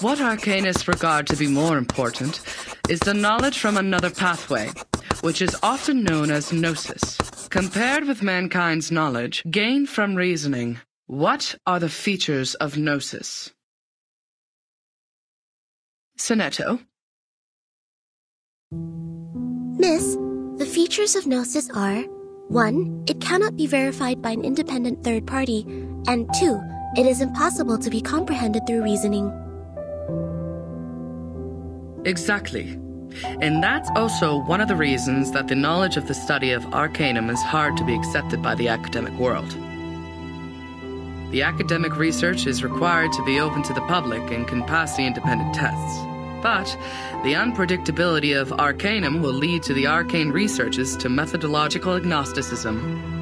What arcanists regard to be more important is the knowledge from another pathway, which is often known as gnosis. Compared with mankind's knowledge gained from reasoning, what are the features of gnosis? Sonetto. Miss, the features of gnosis are 1. It cannot be verified by an independent third party, and 2. It is impossible to be comprehended through reasoning. Exactly. And that's also one of the reasons that the knowledge of the study of arcanum is hard to be accepted by the academic world. The academic research is required to be open to the public and can pass the independent tests. But the unpredictability of arcanum will lead to the arcane researches to methodological agnosticism.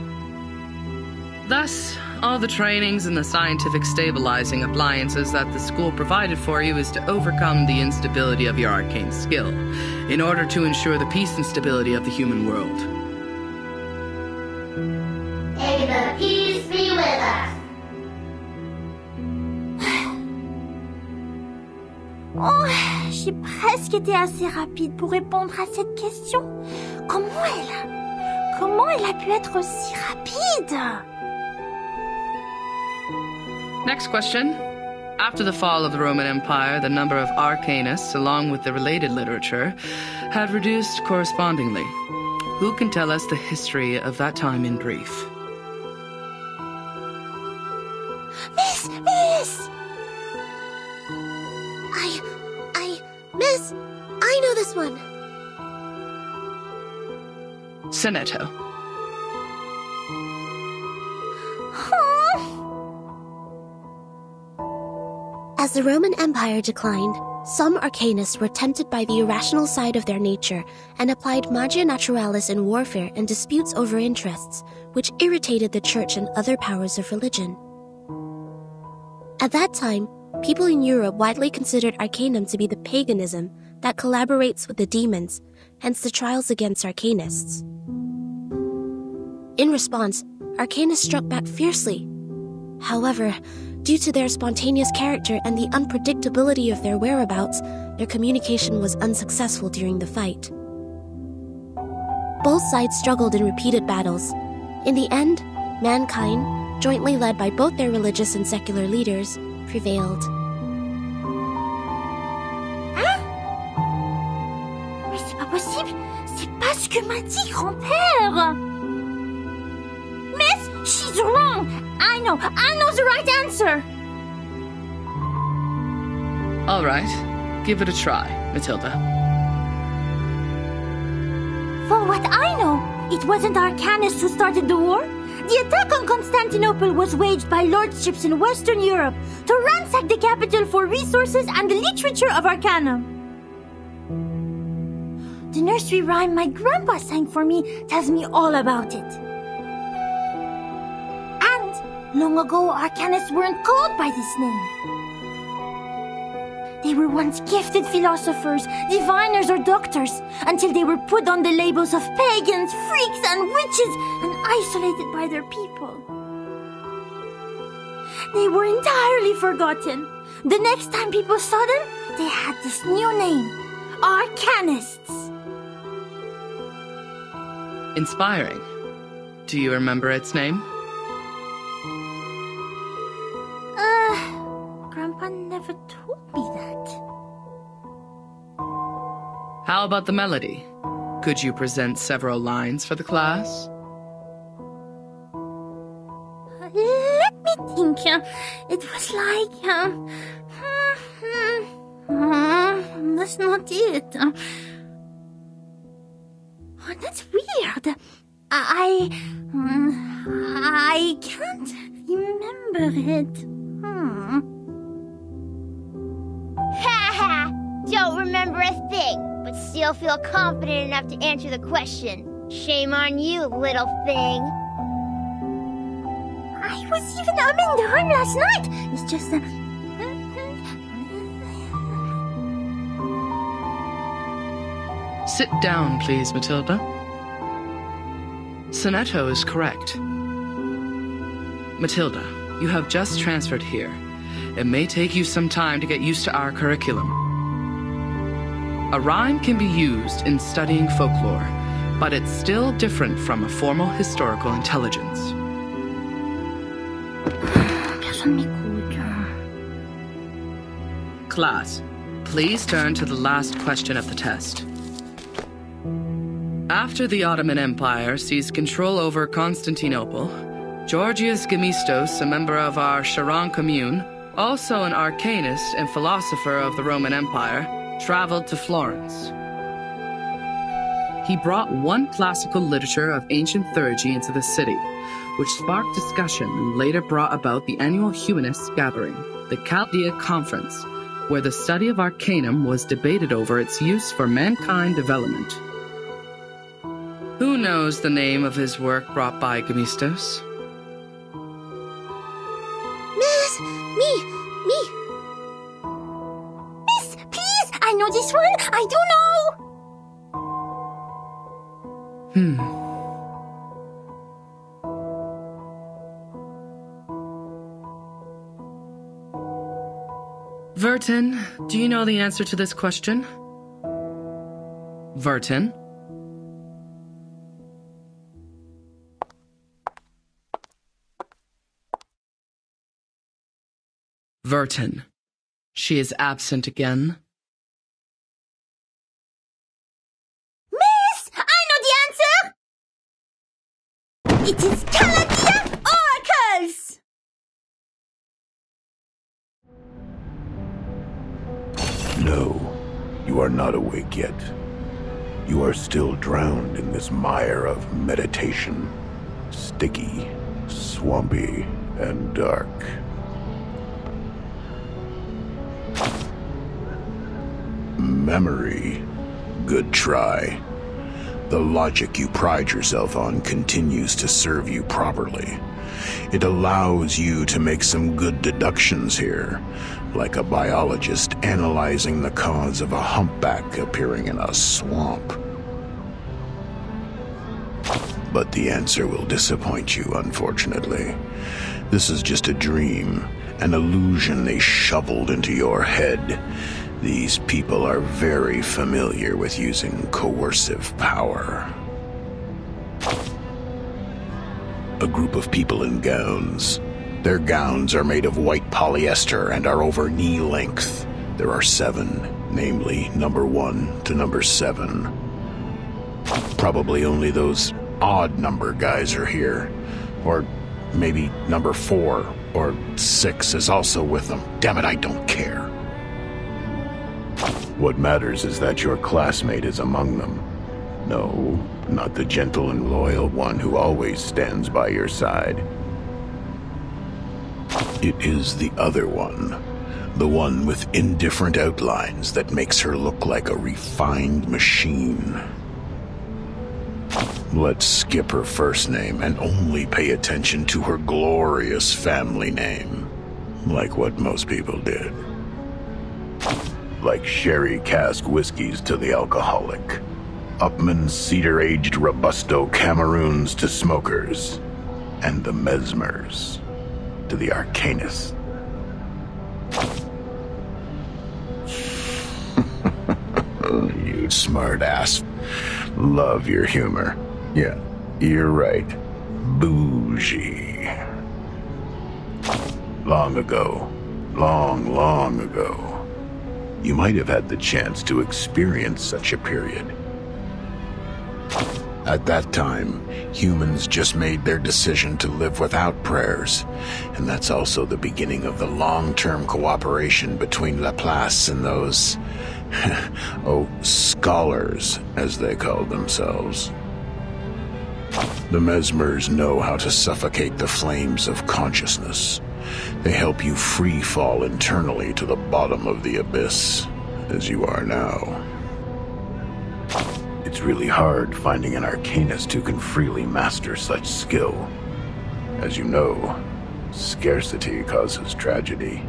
Thus, all the trainings and the scientific stabilizing appliances that the school provided for you is to overcome the instability of your arcane skill, in order to ensure the peace and stability of the human world. May the peace be with us. Oh, j'ai presque été assez rapide pour répondre à cette question. Comment elle a pu être aussi rapide? Next question. After the fall of the Roman Empire, the number of arcanists, along with the related literature, had reduced correspondingly. Who can tell us the history of that time in brief? Miss! Miss, I know this one. Sonetto. As the Roman Empire declined, some arcanists were tempted by the irrational side of their nature and applied magia naturalis in warfare and disputes over interests, which irritated the church and other powers of religion. At that time, people in Europe widely considered arcanum to be the paganism that collaborates with the demons, hence the trials against arcanists. In response, arcanists struck back fiercely. However, due to their spontaneous character and the unpredictability of their whereabouts, their communication was unsuccessful during the fight. Both sides struggled in repeated battles. In the end, mankind, jointly led by both their religious and secular leaders, prevailed. Hein? Mais c'est pas possible! C'est pas ce que m'a dit grand-père! Miss, she's wrong! I know the right answer! All right, give it a try, Matilda. For what I know, it wasn't arcanists who started the war. The attack on Constantinople was waged by lordships in Western Europe to ransack the capital for resources and the literature of arcana. The nursery rhyme my grandpa sang for me tells me all about it. And long ago, arcanists weren't called by this name. They were once gifted philosophers, diviners, or doctors, until they were put on the labels of pagans, freaks, and witches, and isolated by their people. They were entirely forgotten. The next time people saw them, they had this new name, Arcanists. Inspiring. Do you remember its name? Grandpa never told me that. How about the melody? Could you present several lines for the class? Let me think. It was like... that's not it. Oh, that's weird. I can't remember it. Ha! Don't remember a thing, but still feel confident enough to answer the question. Shame on you, little thing. I was even umming the rhyme last night. It's just... Sit down, please, Matilda. Sonetto is correct. Matilda, you have just transferred here, it may take you some time to get used to our curriculum. A rhyme can be used in studying folklore, but it's still different from a formal historical intelligence. Class, please turn to the last question of the test. After the Ottoman Empire seized control over Constantinople, Georgius Gemistos, a member of our Charon commune, also an arcanist and philosopher of the Roman Empire, traveled to Florence. He brought one classical literature of ancient theurgy into the city, which sparked discussion and later brought about the annual humanists' gathering, the Chaldea Conference, where the study of arcanum was debated over its use for mankind development. Who knows the name of his work brought by Gemistos? Miss, me. Miss, please, I know this one. I do know. Vertin, do you know the answer to this question? Vertin? Vertin. She is absent again. Miss, I know the answer. It is Chaldea oracles. No, you are not awake yet. You are still drowned in this mire of meditation. Sticky, swampy, and dark. Memory. Good try. The logic you pride yourself on continues to serve you properly. It allows you to make some good deductions here, like a biologist analyzing the cause of a humpback appearing in a swamp. But the answer will disappoint you, unfortunately. This is just a dream, an illusion they shoveled into your head. These people are very familiar with using coercive power. A group of people in gowns. Their gowns are made of white polyester and are over knee length. There are 7, namely number 1 to number 7. Probably only those odd number guys are here. Or maybe number 4 or 6 is also with them. Damn it, I don't care. What matters is that your classmate is among them. No, not the gentle and loyal one who always stands by your side. It is the other one. The one with indifferent outlines that makes her look like a refined machine. Let's skip her first name and only pay attention to her glorious family name. Like what most people did. Like sherry cask whiskeys to the alcoholic. Upman's cedar-aged Robusto Cameroons to smokers. And the Mesmers to the arcanists. You smart ass. Love your humor. Yeah, you're right. Bougie. Long ago, long ago, you might have had the chance to experience such a period. At that time, humans just made their decision to live without prayers, and that's also the beginning of the long-term cooperation between Laplace and those, scholars, as they called themselves. The Mesmers know how to suffocate the flames of consciousness. They help you free fall internally to the bottom of the abyss, as you are now. It's really hard finding an arcanist who can freely master such skill. As you know, scarcity causes tragedy.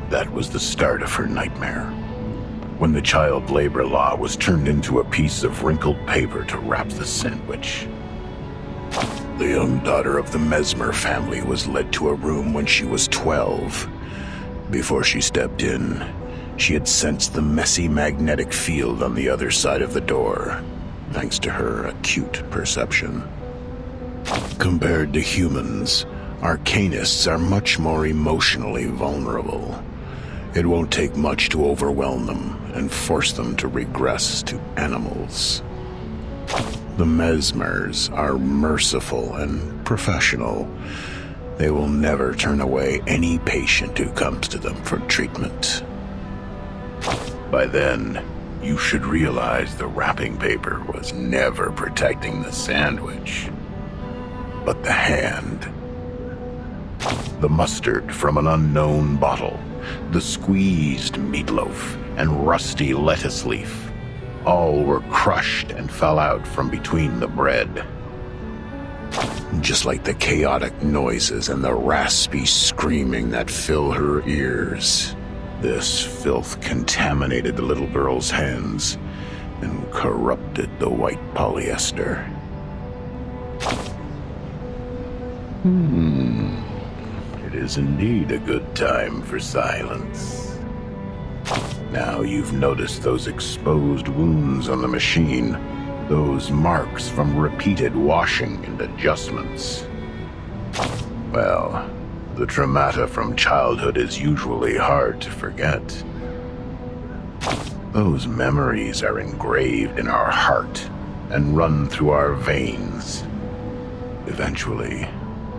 That was the start of her nightmare. When the child labor law was turned into a piece of wrinkled paper to wrap the sandwich. The young daughter of the Mesmer family was led to a room when she was 12. Before she stepped in, she had sensed the messy magnetic field on the other side of the door, thanks to her acute perception. Compared to humans, Arcanists are much more emotionally vulnerable. It won't take much to overwhelm them and force them to regress to animals. The Mesmers are merciful and professional. They will never turn away any patient who comes to them for treatment. By then, you should realize the wrapping paper was never protecting the sandwich, but the hand. The mustard from an unknown bottle, the squeezed meatloaf, and rusty lettuce leaf. All were crushed and fell out from between the bread. Just like the chaotic noises and the raspy screaming that fill her ears. This filth contaminated the little girl's hands and corrupted the white polyester. It is indeed a good time for silence. Now you've noticed those exposed wounds on the machine, those marks from repeated washing and adjustments. Well, the traumata from childhood is usually hard to forget. Those memories are engraved in our heart and run through our veins. Eventually,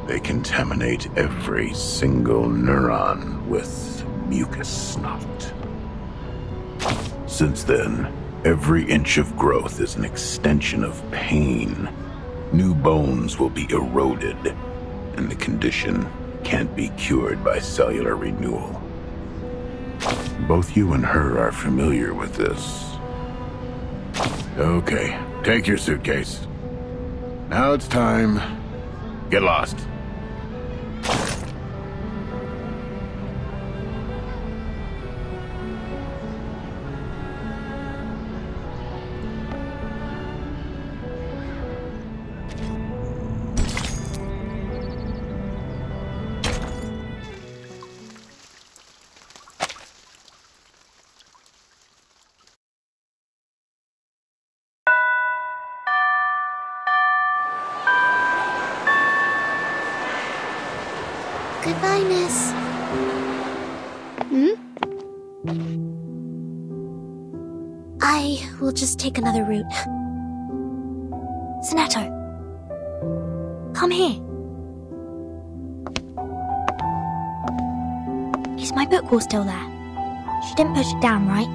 they contaminate every single neuron with mucus snot. Since then, every inch of growth is an extension of pain. New bones will be eroded, and the condition can't be cured by cellular renewal. Both you and her are familiar with this. Okay, take your suitcase. Now it's time. Get lost. Goodbye, miss. I will just take another route. Sonato, come here. Is my book wall still there? She didn't push it down, right?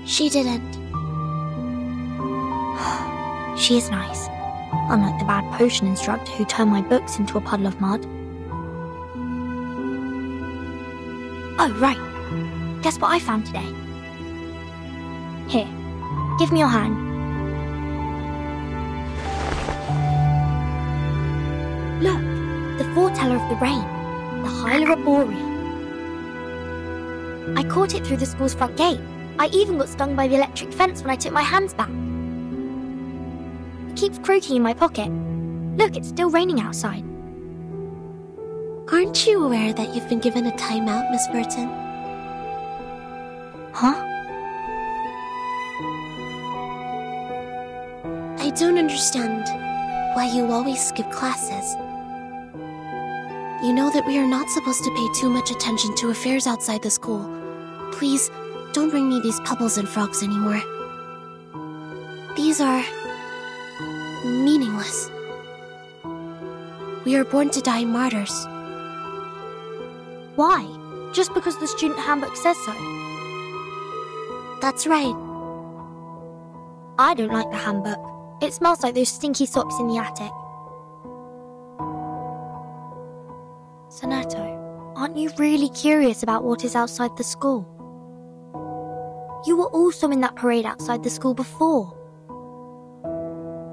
She didn't. She is nice. Unlike the bad potion instructor who turned my books into a puddle of mud. Oh, right. Guess what I found today? Here, give me your hand. Look, the foreteller of the rain, the Hyla Arborea. I caught it through the school's front gate. I even got stung by the electric fence when I took my hands back. It keeps croaking in my pocket. Look, it's still raining outside. Aren't you aware that you've been given a timeout, Miss Burton? Huh? I don't understand why you always skip classes. You know that we are not supposed to pay too much attention to affairs outside the school. Please, don't bring me these pebbles and frogs anymore. These are meaningless. We are born to die martyrs. Why? Just because the student handbook says so? That's right. I don't like the handbook. It smells like those stinky socks in the attic. Sonato, aren't you really curious about what is outside the school? You were also in that parade outside the school before.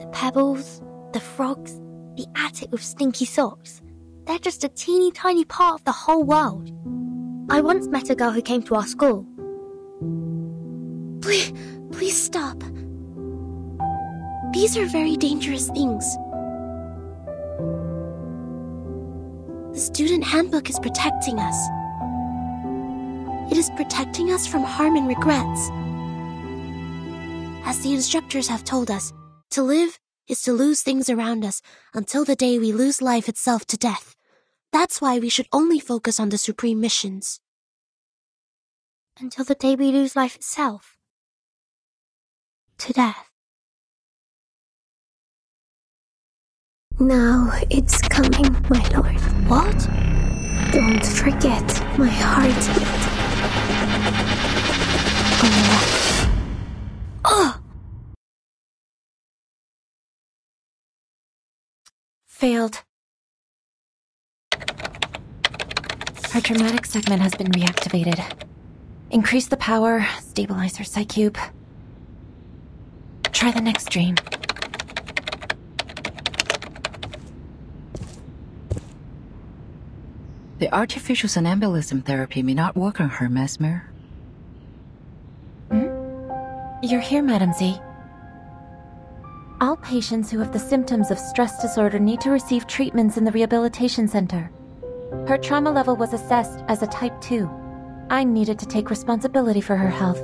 The pebbles, the frogs, the attic with stinky socks. They're just a teeny tiny part of the whole world. I once met a girl who came to our school. Please stop. These are very dangerous things. The student handbook is protecting us. It is protecting us from harm and regrets. As the instructors have told us, to live is to lose things around us until the day we lose life itself to death. That's why we should only focus on the supreme missions. Until the day we lose life itself. To death. Now it's coming, my lord. What? Don't forget my heartbeat. Oh! Failed. Her traumatic segment has been reactivated. Increase the power, stabilize her psych cube. Try the next dream. The artificial somnambulism therapy may not work on her, Mesmer. You're here, Madam Z. All patients who have the symptoms of stress disorder need to receive treatments in the rehabilitation center. Her trauma level was assessed as a type 2. I needed to take responsibility for her health.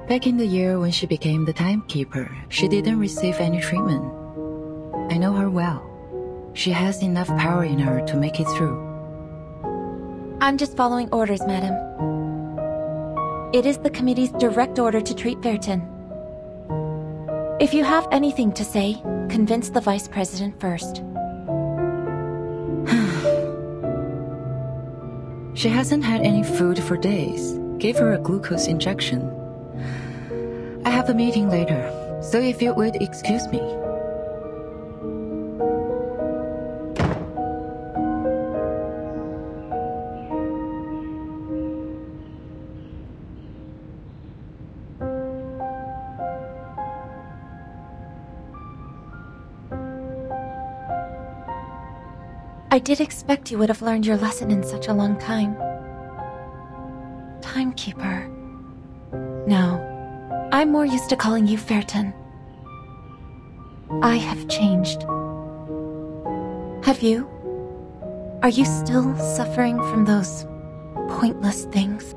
Back in the year when she became the timekeeper, she didn't receive any treatment. I know her well. She has enough power in her to make it through. I'm just following orders, madam. It is the committee's direct order to treat Vertin. If you have anything to say, convince the vice president first. She hasn't had any food for days. Gave her a glucose injection. I have a meeting later, so if you would excuse me. I did expect you would have learned your lesson in such a long time. Timekeeper. No, I'm more used to calling you Vertin. I have changed. Have you? Are you still suffering from those pointless things?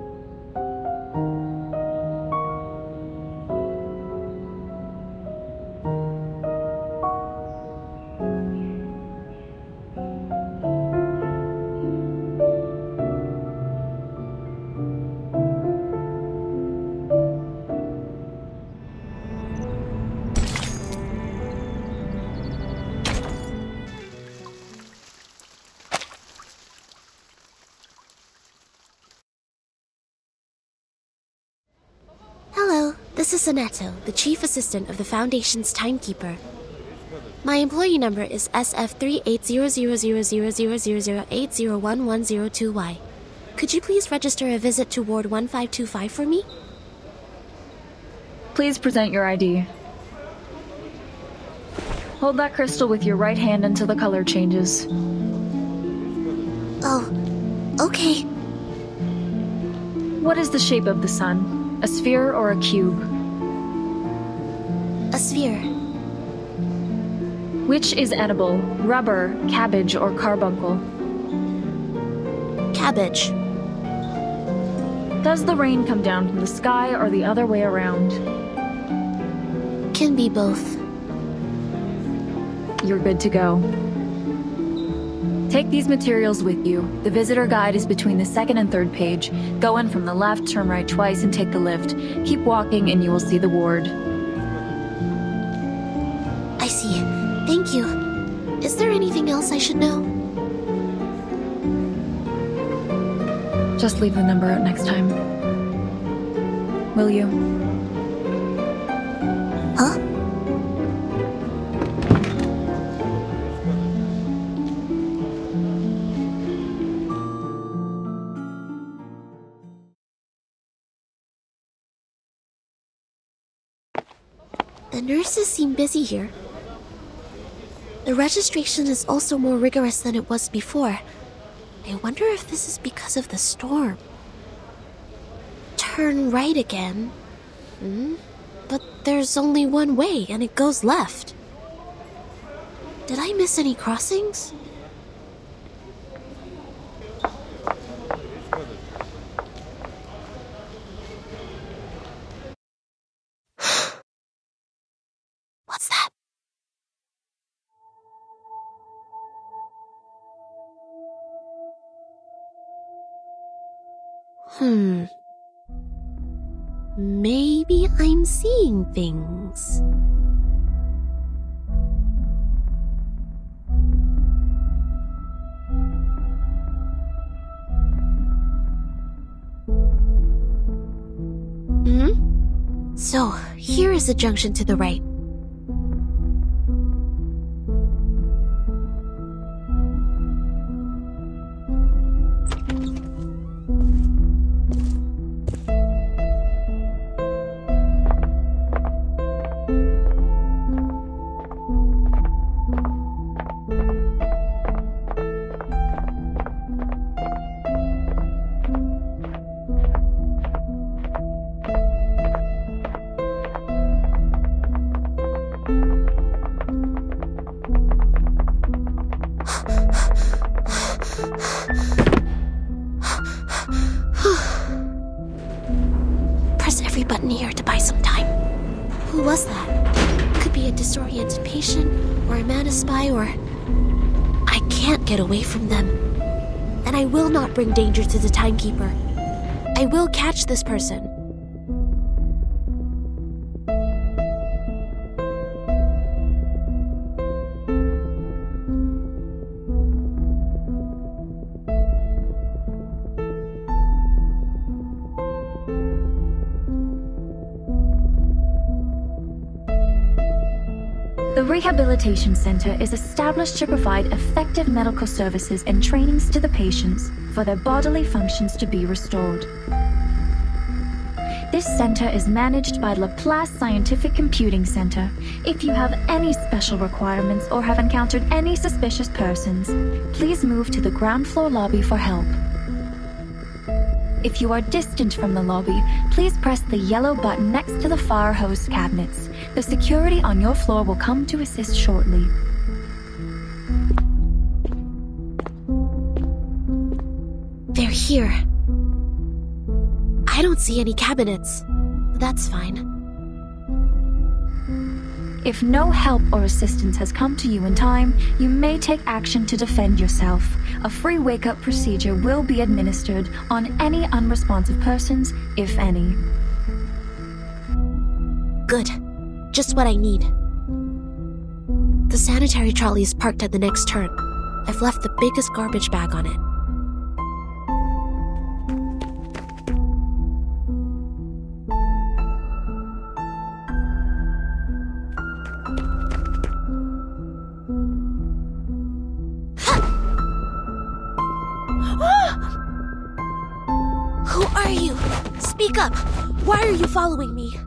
This is Soneto, the chief assistant of the Foundation's timekeeper. My employee number is SF38000000801102Y. Could you please register a visit to Ward 1525 for me? Please present your ID. Hold that crystal with your right hand until the color changes. Oh, okay. What is the shape of the sun? A sphere or a cube? A sphere. Which is edible? Rubber, cabbage, or carbuncle? Cabbage. Does the rain come down from the sky or the other way around? Can be both. You're good to go. Take these materials with you. The visitor guide is between the second and third page. Go in from the left, turn right twice, and take the lift. Keep walking and you will see the ward. I see. Thank you. Is there anything else I should know? Just leave the number out next time. Will you? Huh? The nurses seem busy here. The registration is also more rigorous than it was before. I wonder if this is because of the storm. Turn right again. But there's only one way, and it goes left. Did I miss any crossings? Maybe I'm seeing things. So, here is the junction to the right. Press every button here to buy some time. Who was that? Could be a disoriented patient, or a mana spy, or... I can't get away from them. And I will not bring danger to the timekeeper. I will catch this person. The Rehabilitation Center is established to provide effective medical services and trainings to the patients for their bodily functions to be restored. This center is managed by Laplace Scientific Computing Center. If you have any special requirements or have encountered any suspicious persons, please move to the ground floor lobby for help. If you are distant from the lobby, please press the yellow button next to the fire hose cabinets. The security on your floor will come to assist shortly. They're here. I don't see any cabinets. That's fine. If no help or assistance has come to you in time, you may take action to defend yourself. A free wake-up procedure will be administered on any unresponsive persons, if any. Good. Just what I need. The sanitary trolley is parked at the next turn. I've left the biggest garbage bag on it. Who are you? Speak up! Why are you following me?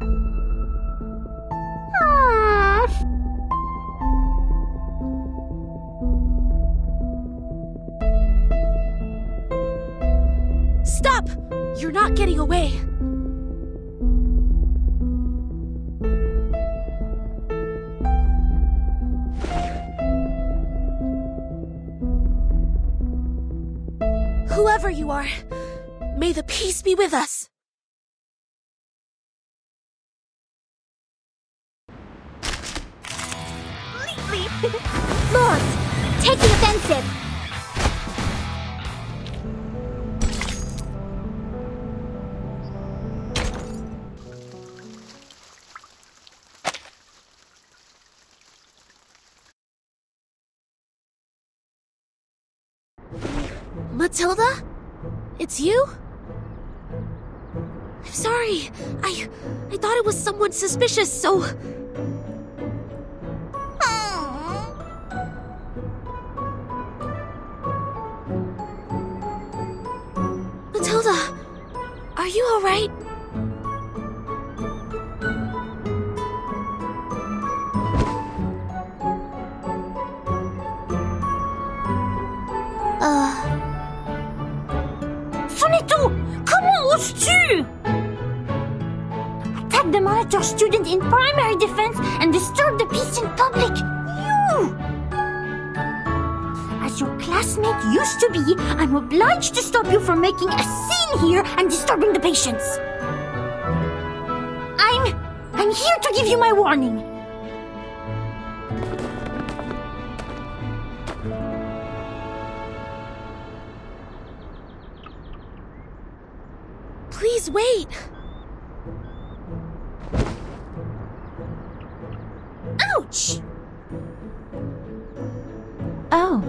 Stop! You're not getting away. Whoever you are, may the peace be with us. Lords, take the offensive! Matilda? It's you? I'm sorry. I thought it was someone suspicious, so... Matilda, are you alright? Sonito! Comment oses-tu? Attack the monitor student in primary defense and disturb the peace in public! You! As your classmate used to be, I'm obliged to stop you from making a scene here and disturbing the patients. I'm here to give you my warning. Please wait! Ouch! Oh,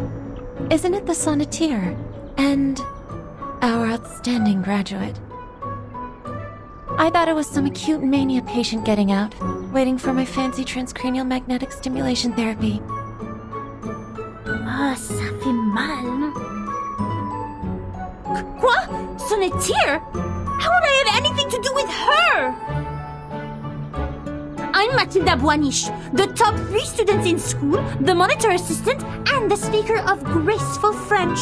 isn't it the sonneteer? And our outstanding graduate. I thought it was some acute mania patient getting out, waiting for my fancy transcranial magnetic stimulation therapy. Ah, ça fait mal. Quoi? Sonneteer? How would I have anything to do with her? I'm Mathilda Boiniche, the top 3 students in school, the monitor assistant, and the speaker of graceful French.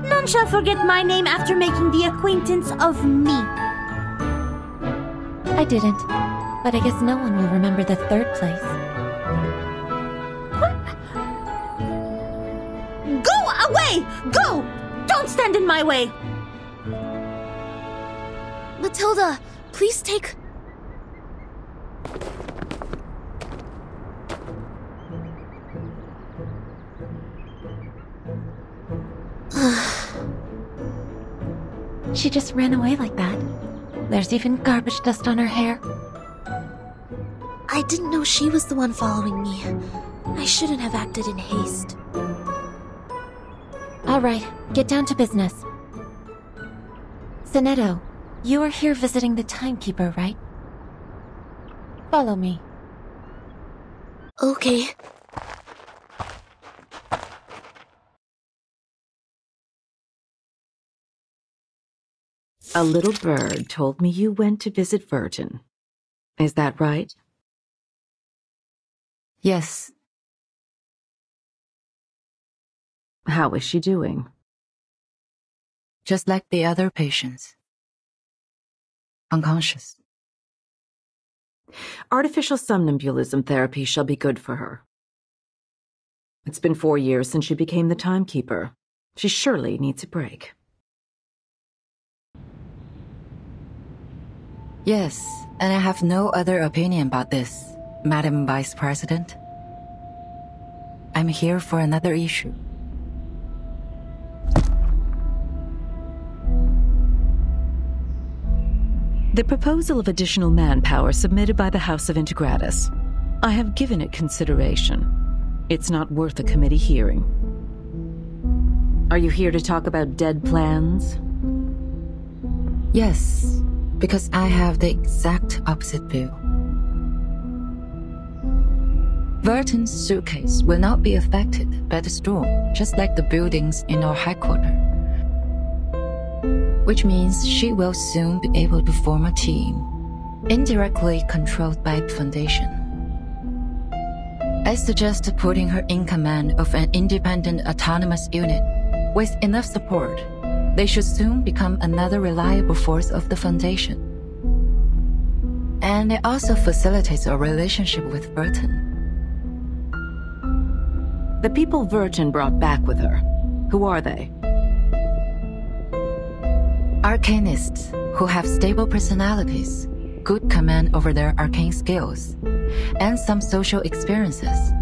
None shall forget my name after making the acquaintance of me. I didn't, but I guess no one will remember the 3rd place. Go away! Go! Don't stand in my way! Matilda, please take... She just ran away like that. There's even garbage dust on her hair. I didn't know she was the one following me. I shouldn't have acted in haste. All right, get down to business. Zanetto, you are here visiting the timekeeper, right? Follow me. Okay. A little bird told me you went to visit Vertin. Is that right? Yes. How is she doing? Just like the other patients. Unconscious. Artificial somnambulism therapy shall be good for her. It's been 4 years since she became the timekeeper. She surely needs a break. Yes, and I have no other opinion about this, Madam Vice President. I'm here for another issue. The proposal of additional manpower submitted by the House of Integratus. I have given it consideration. It's not worth a committee hearing. Are you here to talk about dead plans? Yes, because I have the exact opposite view. Vertin's suitcase will not be affected by the storm, just like the buildings in our headquarters. Which means she will soon be able to form a team, indirectly controlled by the Foundation. I suggest putting her in command of an independent autonomous unit. With enough support, they should soon become another reliable force of the Foundation. And it also facilitates a relationship with Vertin. The people Vertin brought back with her, who are they? Arcanists who have stable personalities, good command over their arcane skills, and some social experiences.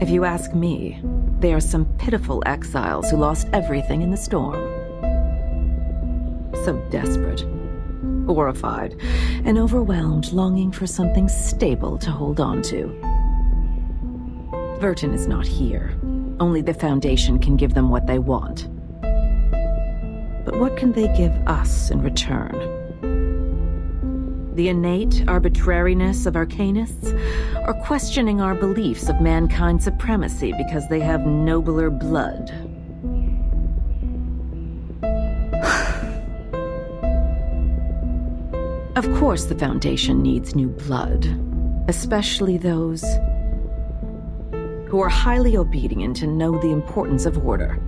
If you ask me, they are some pitiful exiles who lost everything in the storm. So desperate, horrified, and overwhelmed, longing for something stable to hold on to. Vertin is not here. Only the Foundation can give them what they want. But what can they give us in return? The innate arbitrariness of Arcanists, or questioning our beliefs of mankind's supremacy because they have nobler blood? Of course the Foundation needs new blood, especially those who are highly obedient and know the importance of order.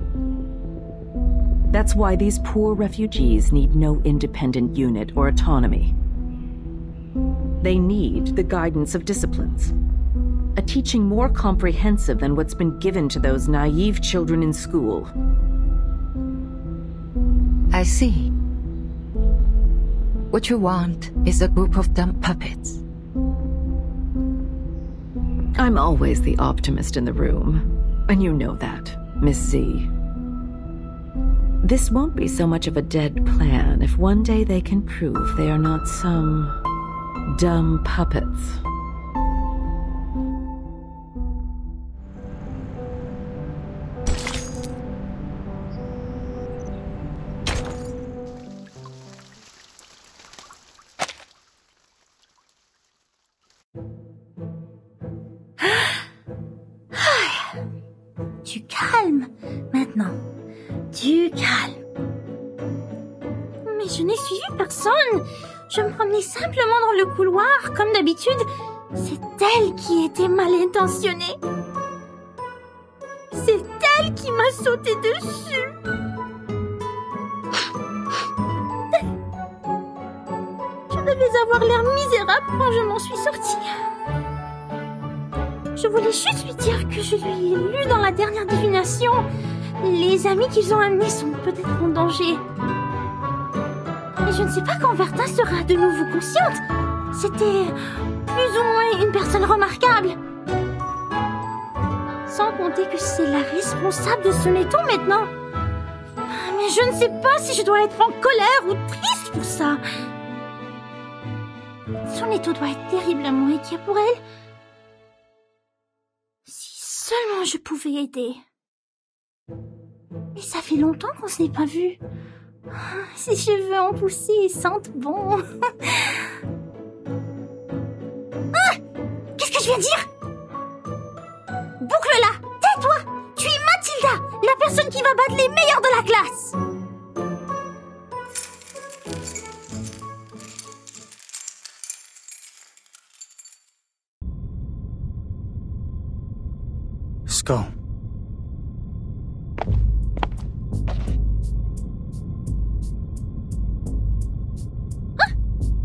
That's why these poor refugees need no independent unit or autonomy. They need the guidance of disciplines, a teaching more comprehensive than what's been given to those naive children in school. I see. What you want is a group of dumb puppets. I'm always the optimist in the room, and you know that, Miss Z. This won't be so much of a dead plan if one day they can prove they are not some dumb puppets. Du calme, maintenant. Du calme. Mais je n'ai suivi personne. Je me promenais simplement dans le couloir, comme d'habitude. C'est elle qui était mal intentionnée. C'est elle qui m'a sauté dessus. Je devais avoir l'air misérable quand je m'en suis sortie. Je voulais juste lui dire que je lui ai lu dans la dernière divination. Les amis qu'ils ont amenés sont peut-être en danger. Mais je ne sais pas quand Vertin sera de nouveau consciente. C'était plus ou moins une personne remarquable. Sans compter que c'est la responsable de son étau maintenant. Mais je ne sais pas si je dois être en colère ou triste pour ça. Son étau doit être terriblement inquiet pour elle. Si seulement je pouvais aider. Mais ça fait longtemps qu'on se n'est pas vu. Ses cheveux ont poussé et sentent bon. Ah! Qu'est-ce que je viens de dire? Boucle-la! Tais-toi! Tu es Mathilda, la personne qui va battre les meilleurs de la classe! Skull.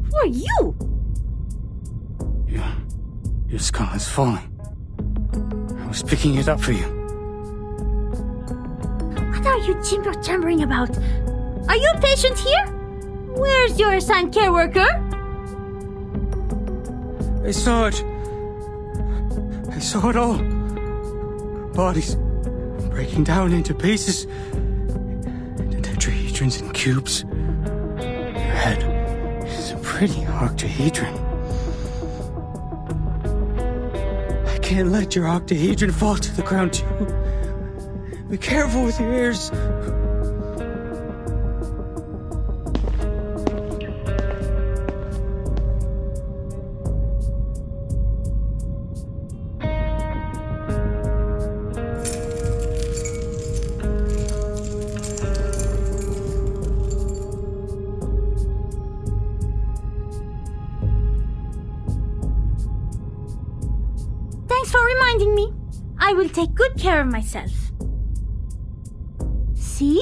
Who are you? Your skull is falling. I was picking it up for you. What are you timber-chambering about? Are you a patient here? Where's your assigned care worker? I saw it. I saw it all. Bodies breaking down into pieces. The tetrahedrons in cubes. Your head is a pretty octahedron. I can't let your octahedron fall to the ground too. Be careful with your ears. Thanks for reminding me. I will take good care of myself. See?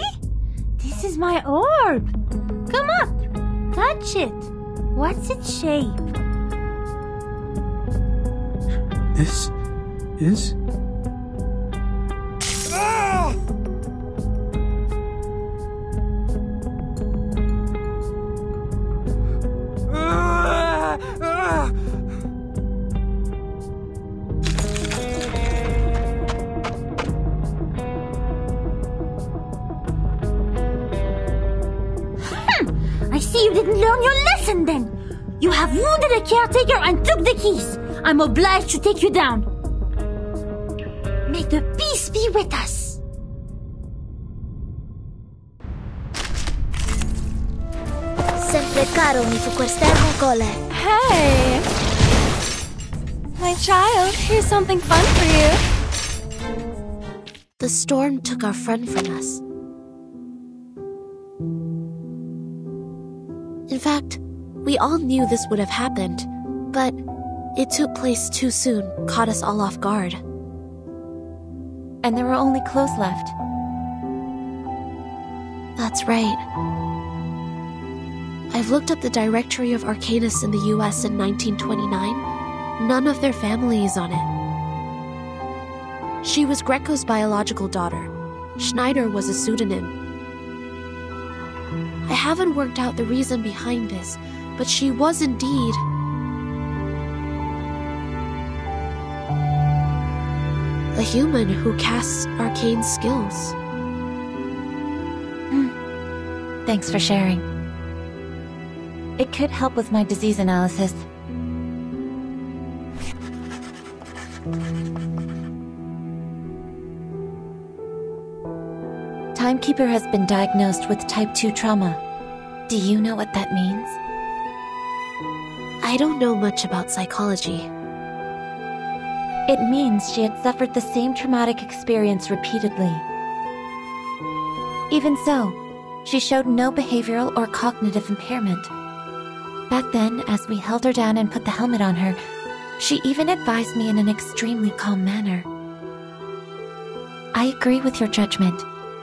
This is my orb. Come up. Touch it. What's its shape? This is... Ah! Ah! Ah! I see you didn't learn your lesson then. You have wounded a caretaker and took the keys. I'm obliged to take you down. May the peace be with us. Sempre caro mi fu quest'ermo cole. Hey! My child, here's something fun for you. The storm took our friend from us. In fact, we all knew this would have happened, but it took place too soon, caught us all off guard. And there were only clothes left. That's right. I've looked up the directory of Arcanists in the US in 1929. None of their family is on it. She was Greco's biological daughter. Schneider was a pseudonym. I haven't worked out the reason behind this, but she was indeed... a human who casts arcane skills. Thanks for sharing. It could help with my disease analysis. Timekeeper has been diagnosed with type 2 trauma. Do you know what that means? I don't know much about psychology. It means she had suffered the same traumatic experience repeatedly. Even so, she showed no behavioral or cognitive impairment. Back then, as we held her down and put the helmet on her, she even advised me in an extremely calm manner. I agree with your judgment,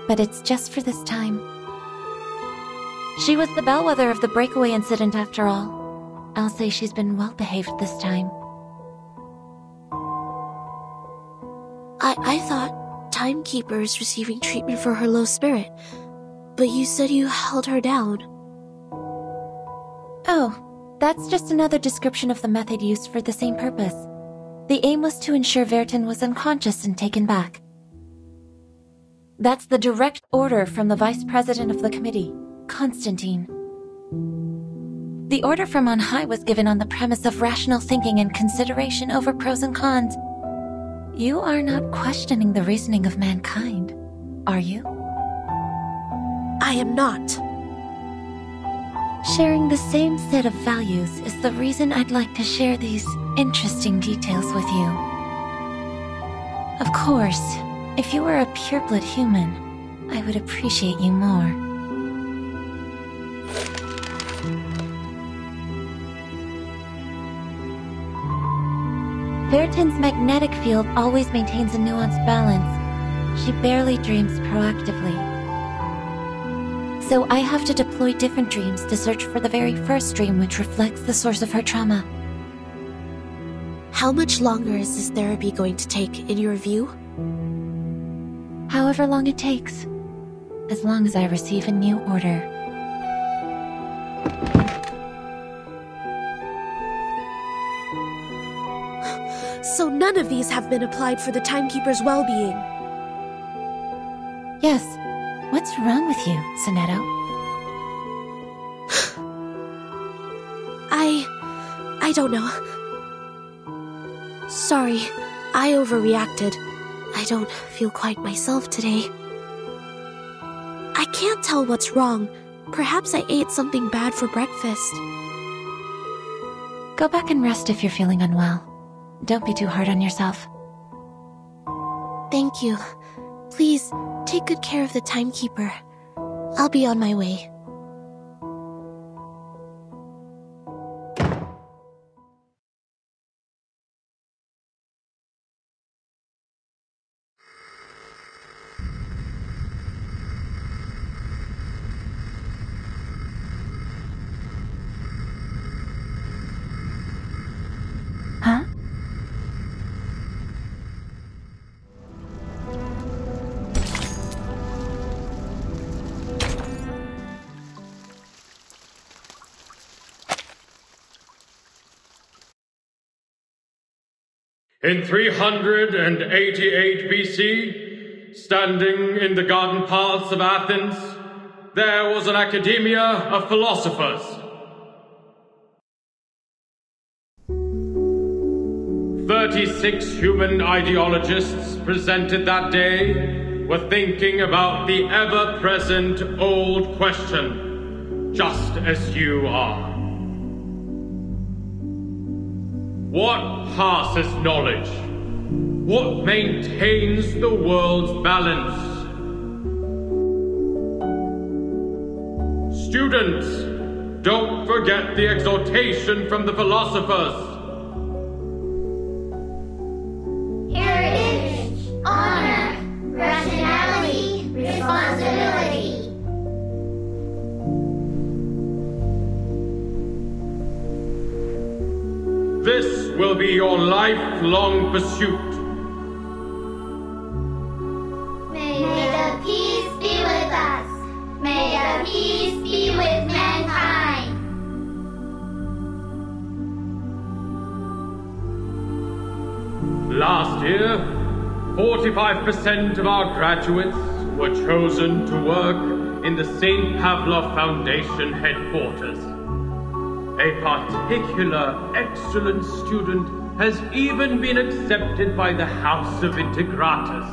but it's just for this time. She was the bellwether of the breakaway incident after all. I'll say she's been well behaved this time. I thought Timekeeper is receiving treatment for her low spirit, but you said you held her down. Oh, that's just another description of the method used for the same purpose. The aim was to ensure Vertin was unconscious and taken back. That's the direct order from the Vice President of the Committee, Constantine. The order from on high was given on the premise of rational thinking and consideration over pros and cons. You are not questioning the reasoning of mankind, are you? I am not. Sharing the same set of values is the reason I'd like to share these interesting details with you. Of course, if you were a pureblood human, I would appreciate you more. Vertin's magnetic field always maintains a nuanced balance. She barely dreams proactively. So I have to deploy different dreams to search for the very first dream which reflects the source of her trauma. How much longer is this therapy going to take, in your view? However long it takes. As long as I receive a new order. So none of these have been applied for the Timekeeper's well-being? Yes. What's wrong with you, Sonetto? I don't know. Sorry, I overreacted. I don't feel quite myself today. I can't tell what's wrong. Perhaps I ate something bad for breakfast. Go back and rest if you're feeling unwell. Don't be too hard on yourself. Thank you. Please, take good care of the Timekeeper. I'll be on my way. Huh? In 388 BC, standing in the garden paths of Athens, there was an academia of philosophers. 36 human ideologists presented that day were thinking about the ever-present old question, just as you are. What passes knowledge? What maintains the world's balance? Students, don't forget the exhortation from the philosophers. Heritage, honor, rationality, responsibility. This will be your lifelong pursuit. May the peace be with us. May the peace be with mankind. Last year, 45% of our graduates were chosen to work in the St. Pavlov Foundation headquarters. A particular excellent student has even been accepted by the House of Integratus.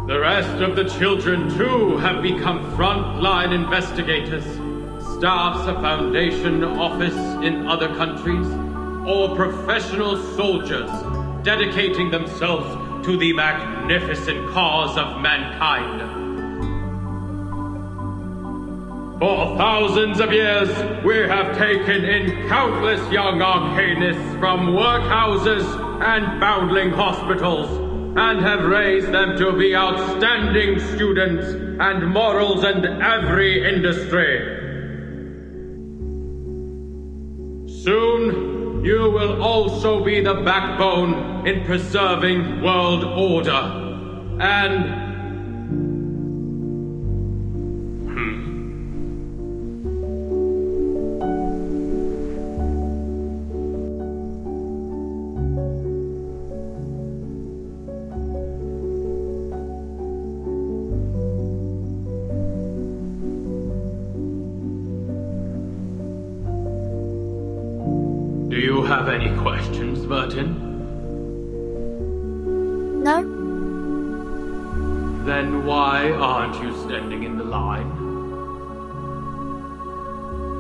The rest of the children, too, have become frontline investigators, staffs a Foundation office in other countries, or professional soldiers dedicating themselves to the magnificent cause of mankind. For thousands of years, we have taken in countless young arcanists from workhouses and foundling hospitals, and have raised them to be outstanding students and morals in every industry. Soon, you will also be the backbone in preserving world order, and do you have any questions, Burton? No. Then why aren't you standing in the line?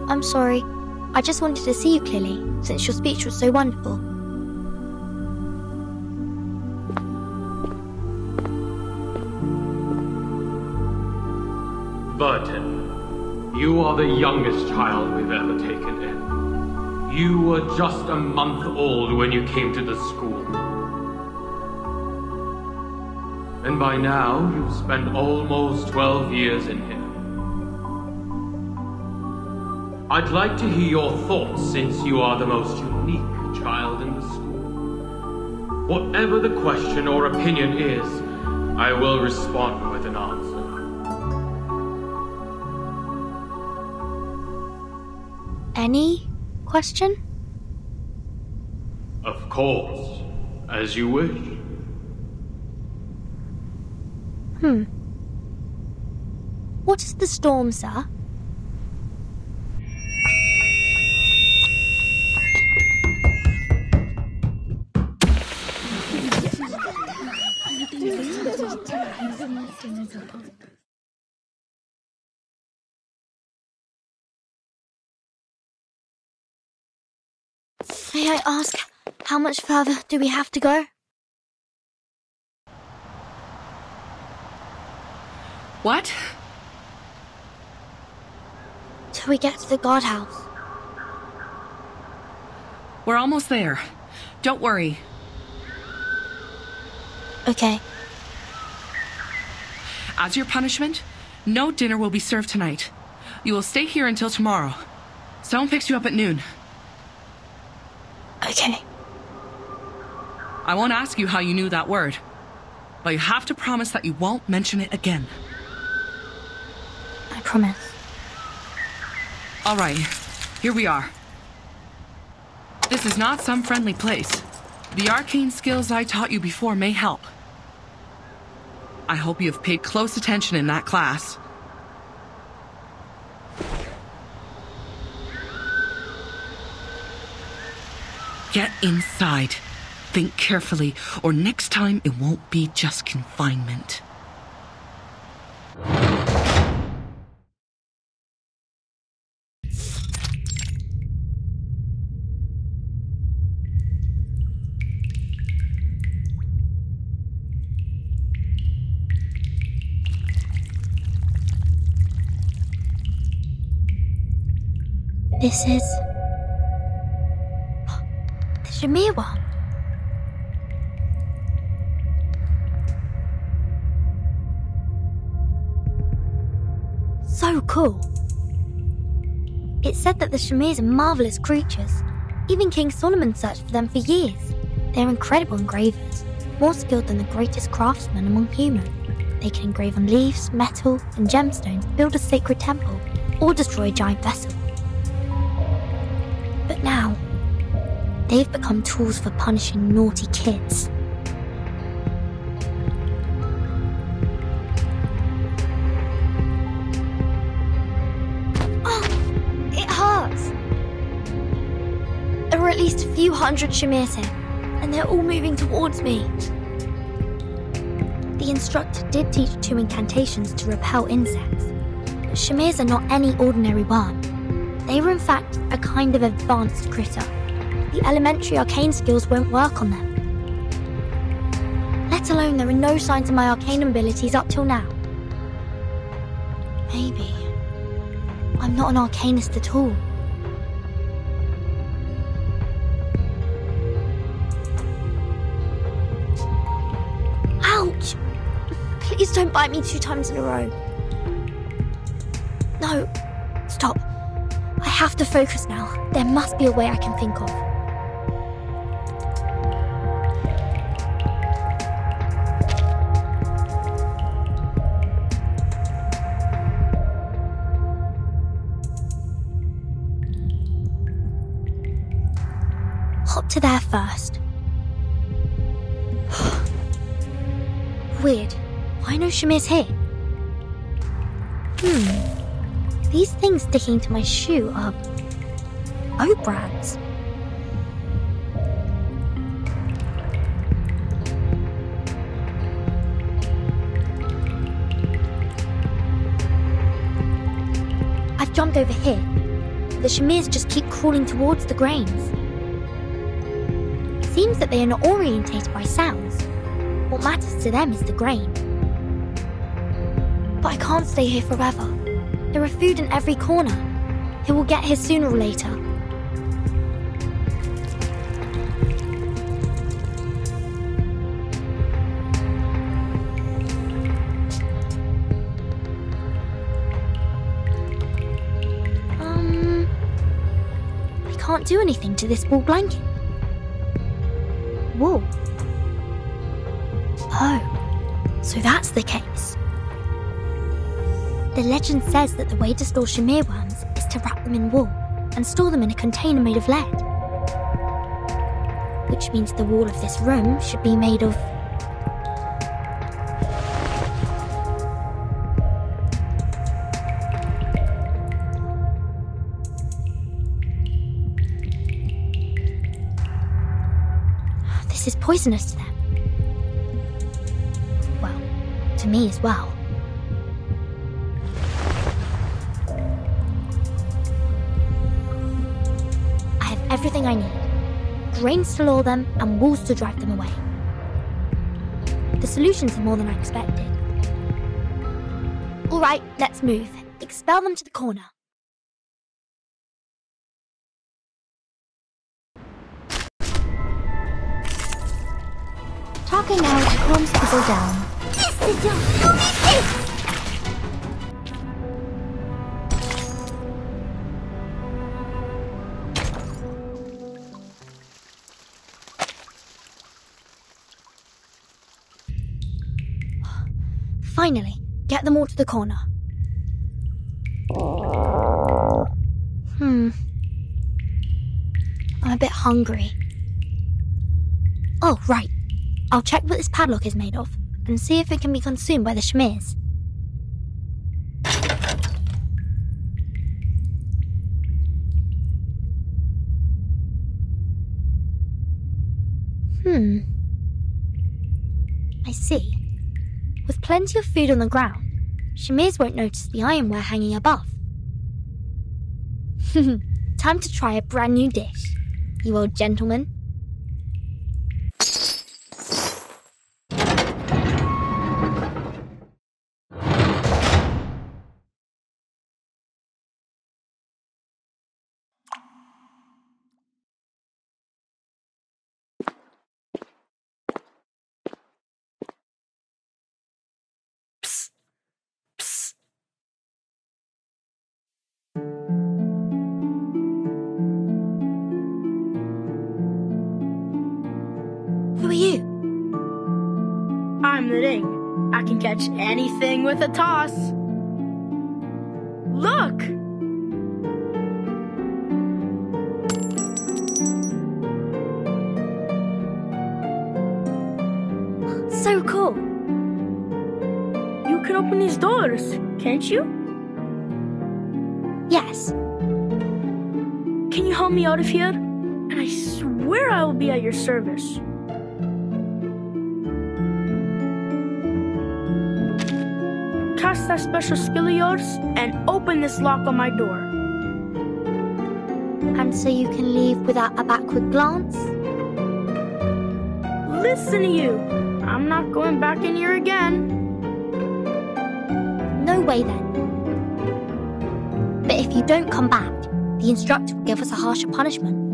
I'm sorry. I just wanted to see you clearly, since your speech was so wonderful. Burton, you are the youngest child we've ever taken in. You were just a month old when you came to the school. And by now, you've spent almost 12 years in here. I'd like to hear your thoughts since you are the most unique child in the school. Whatever the question or opinion is, I will respond with an answer. Any question? Of course, as you wish. What is the storm, sir? May I ask, how much further do we have to go? What? Till we get to the guardhouse. We're almost there. Don't worry. Okay. As your punishment, no dinner will be served tonight. You will stay here until tomorrow. Someone picks you up at noon. Okay. I won't ask you how you knew that word, but you have to promise that you won't mention it again. I promise. All right, here we are. This is not some friendly place. The arcane skills I taught you before may help. I hope you have paid close attention in that class. Get inside. Think carefully, or next time it won't be just confinement. This is... the Shamir one. So cool. It said that the Shamirs are marvelous creatures. Even King Solomon searched for them for years. They're incredible engravers, more skilled than the greatest craftsmen among humans. They can engrave on leaves, metal, and gemstones, build a sacred temple, or destroy a giant vessel. But now, they've become tools for punishing naughty kids. least a few hundred Shamirs here, and they're all moving towards me. The instructor did teach 2 incantations to repel insects, but Shamirs are not any ordinary worm. They were in fact a kind of advanced critter. The elementary arcane skills won't work on them. Let alone there are no signs of my arcane abilities up till now. Maybe I'm not an arcanist at all. Ouch! Please don't bite me 2 times in a row. No, stop. I have to focus now. There must be a way I can think of. Hop to there first. Weird. Why no Shamirs here? These things sticking to my shoe are oat brands. I've jumped over here. The Shamirs just keep crawling towards the grains. It seems that they are not orientated by sounds. What matters to them is the grain. But I can't stay here forever. There are food in every corner. He will get here sooner or later. I can't do anything to this wool blanket. Wool? Oh, so that's the case. The legend says that the way to store Shamir worms is to wrap them in wool and store them in a container made of lead. Which means the wall of this room should be made of... This is poisonous to them. Well, to me as well. Everything I need. Grains to lure them and walls to drive them away. The solutions are more than I expected. Alright, let's move. Expel them to the corner. Talking now to calms people down. Finally, get them all to the corner. I'm a bit hungry. Oh, right. I'll check what this padlock is made of and see if it can be consumed by the Shamirs. I see. With plenty of food on the ground, Shamirs won't notice the ironware hanging above. Time to try a brand new dish, you old gentleman. Who are you? I'm the Ring. I can catch anything with a toss. Look! So cool. You can open these doors, can't you? Yes. Can you help me out of here? And I swear I will be at your service. Cast that special skill of yours and open this lock on my door. And so you can leave without a backward glance? Listen to you. I'm not going back in here again. No way then. But if you don't come back, the instructor will give us a harsher punishment.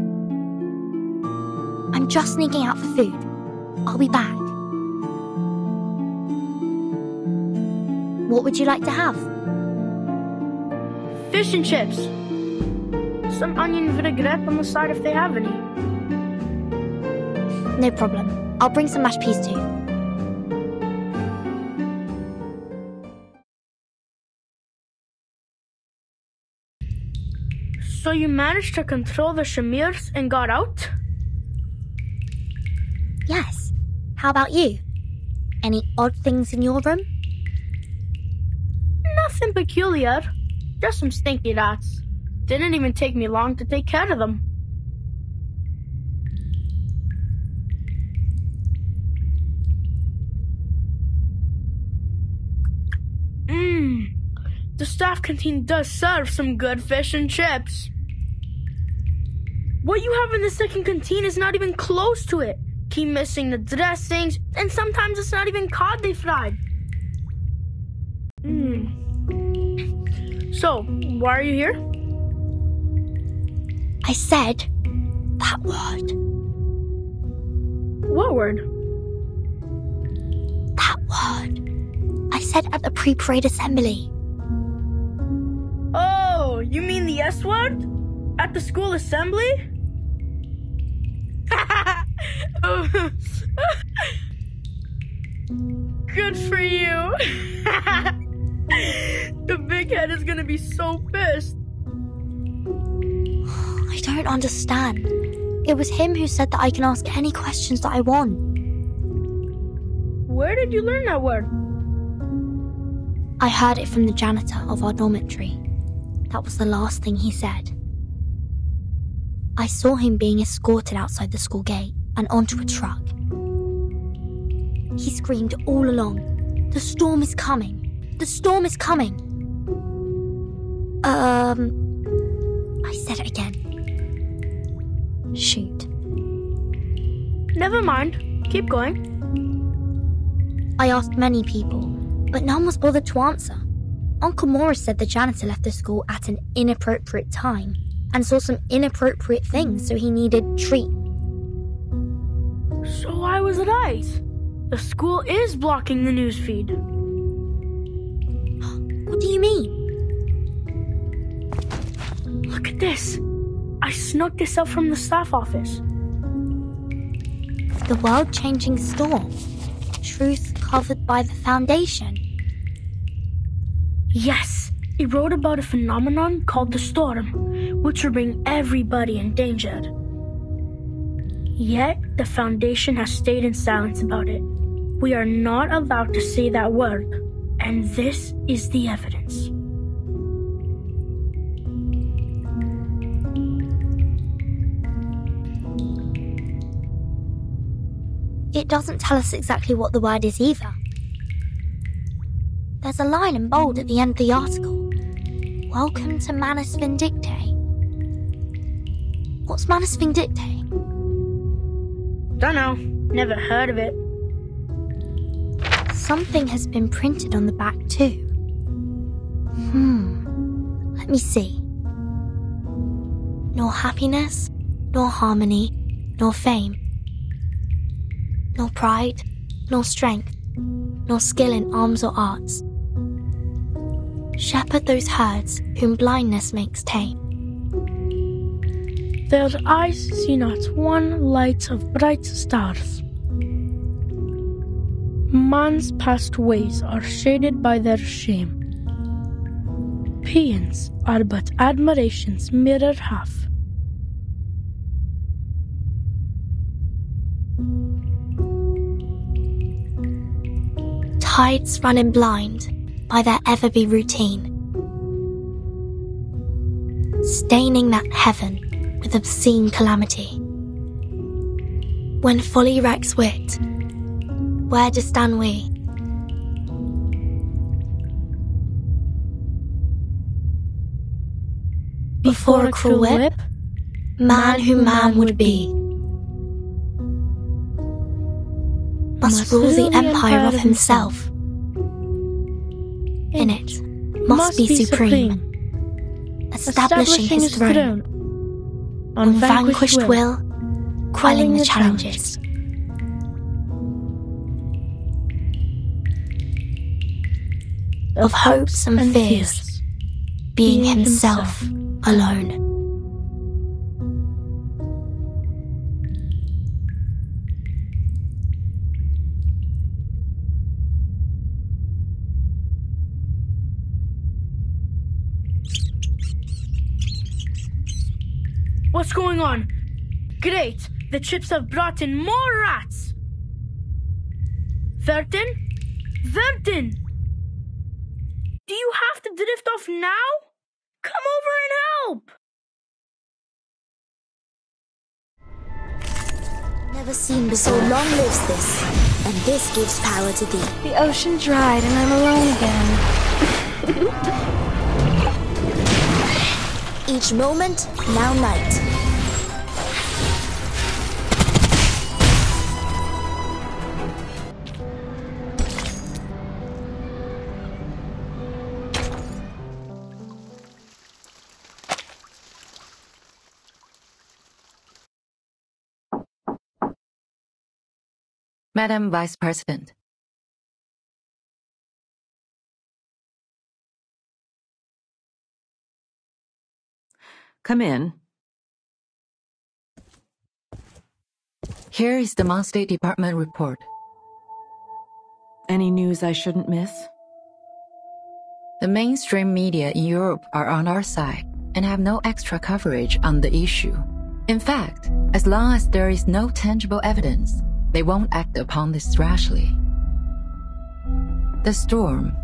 I'm just sneaking out for food. I'll be back. What would you like to have? Fish and chips. Some onion vinaigrette on the side if they have any. No problem. I'll bring some mashed peas too. So you managed to control the Shamirs and got out? Yes. How about you? Any odd things in your room? Nothing peculiar. Just some stinky rats. Didn't even take me long to take care of them. The staff canteen does serve some good fish and chips. What you have in the second canteen is not even close to it. Keep missing the dressings, and sometimes it's not even cod they fried. So, why are you here? I said that word. What word? That word. I said at the pre-parade assembly. Oh, you mean the S word? At the school assembly? Good for you. The big head is gonna be so pissed. I don't understand. It was him who said that I can ask any questions that I want. Where did you learn that word? I heard it from the janitor of our dormitory. That was the last thing he said. I saw him being escorted outside the school gate and onto a truck. He screamed all along, "The storm is coming! The storm is coming!" I said it again. Shoot. Never mind. Keep going. I asked many people, but none was bothered to answer. Uncle Morris said the janitor left the school at an inappropriate time and saw some inappropriate things, so he needed treat. So I was right. The school is blocking the newsfeed. What do you mean? Look at this. I snuck this up from the staff office. The world-changing storm. Truth covered by the Foundation. Yes, it wrote about a phenomenon called the storm, which will bring everybody in danger. Yet, the Foundation has stayed in silence about it. We are not allowed to say that word, and this is the evidence. It doesn't tell us exactly what the word is either. There's a line in bold at the end of the article. Welcome to Manus Vindictae. What's Manus Vindictae? Dunno. Never heard of it. Something has been printed on the back too. Let me see. Nor happiness, nor harmony, nor fame. Nor pride, nor strength, nor skill in arms or arts. Shepherd those herds whom blindness makes tame. Their eyes see not one light of bright stars. Man's past ways are shaded by their shame. Paeans are but admiration's mirror half. Tides running blind by their ever-be routine, staining that heaven with obscene calamity. When folly wrecks wit, where do stand we? Before a cruel whip, man who man would be must rule the empire of himself. In it, must be supreme, establishing his throne, on vanquished will, quelling the challenges. Of hopes and fears, being himself alone. What's going on? Great! The chips have brought in more rats! Vertin? Vertin! Do you have to drift off now? Come over and help! Never seen before. Long lives this, and this gives power to thee. The ocean dried and I'm alone again. Each moment, now night. Madam Vice President. Come in. Here is the monthly department report. Any news I shouldn't miss? The mainstream media in Europe are on our side and have no extra coverage on the issue. In fact, as long as there is no tangible evidence, they won't act upon this rashly. The storm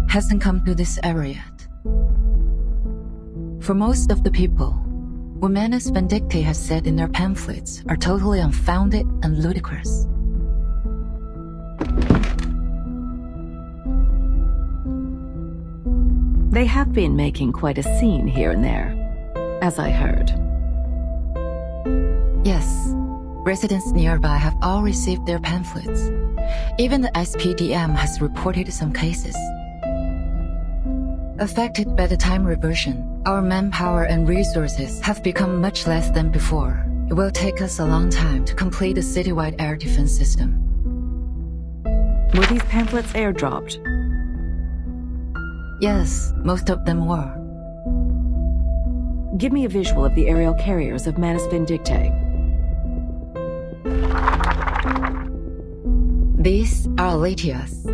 hasn't come to this area yet. For most of the people, what Manus Vindictae has said in their pamphlets are totally unfounded and ludicrous. They have been making quite a scene here and there, as I heard. Yes, residents nearby have all received their pamphlets. Even the SPDM has reported some cases. Affected by the time reversion, our manpower and resources have become much less than before. It will take us a long time to complete the citywide air defense system. Were these pamphlets airdropped? Yes, most of them were. Give me a visual of the aerial carriers of Manus Vindictae. These are Litias.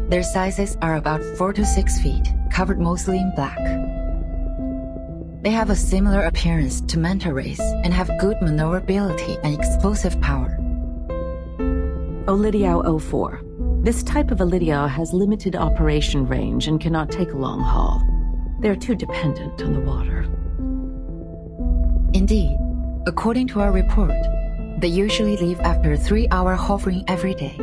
Their sizes are about 4 to 6 feet, covered mostly in black. They have a similar appearance to manta rays and have good maneuverability and explosive power. Olidiao 04. This type of Olidiao has limited operation range and cannot take a long haul. They're too dependent on the water. Indeed, according to our report, they usually leave after a 3-hour hovering every day.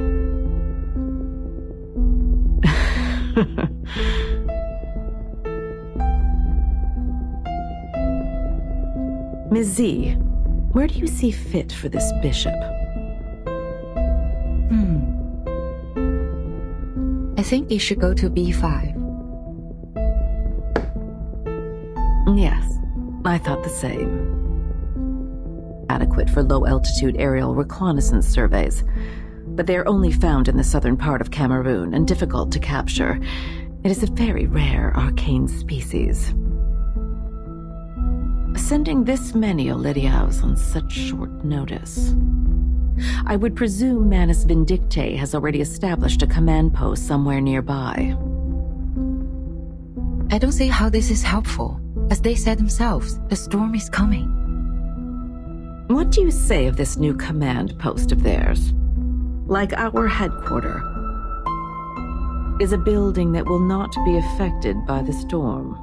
Ms. Z, where do you see fit for this bishop? I think you should go to B5. Yes, I thought the same. Adequate for low-altitude aerial reconnaissance surveys, but they are only found in the southern part of Cameroon and difficult to capture. It is a very rare arcane species. Sending this many Olidiaos on such short notice. I would presume Manus Vindictae has already established a command post somewhere nearby. I don't see how this is helpful. As they said themselves, the storm is coming. What do you say of this new command post of theirs? Like our headquarters, is a building that will not be affected by the storm.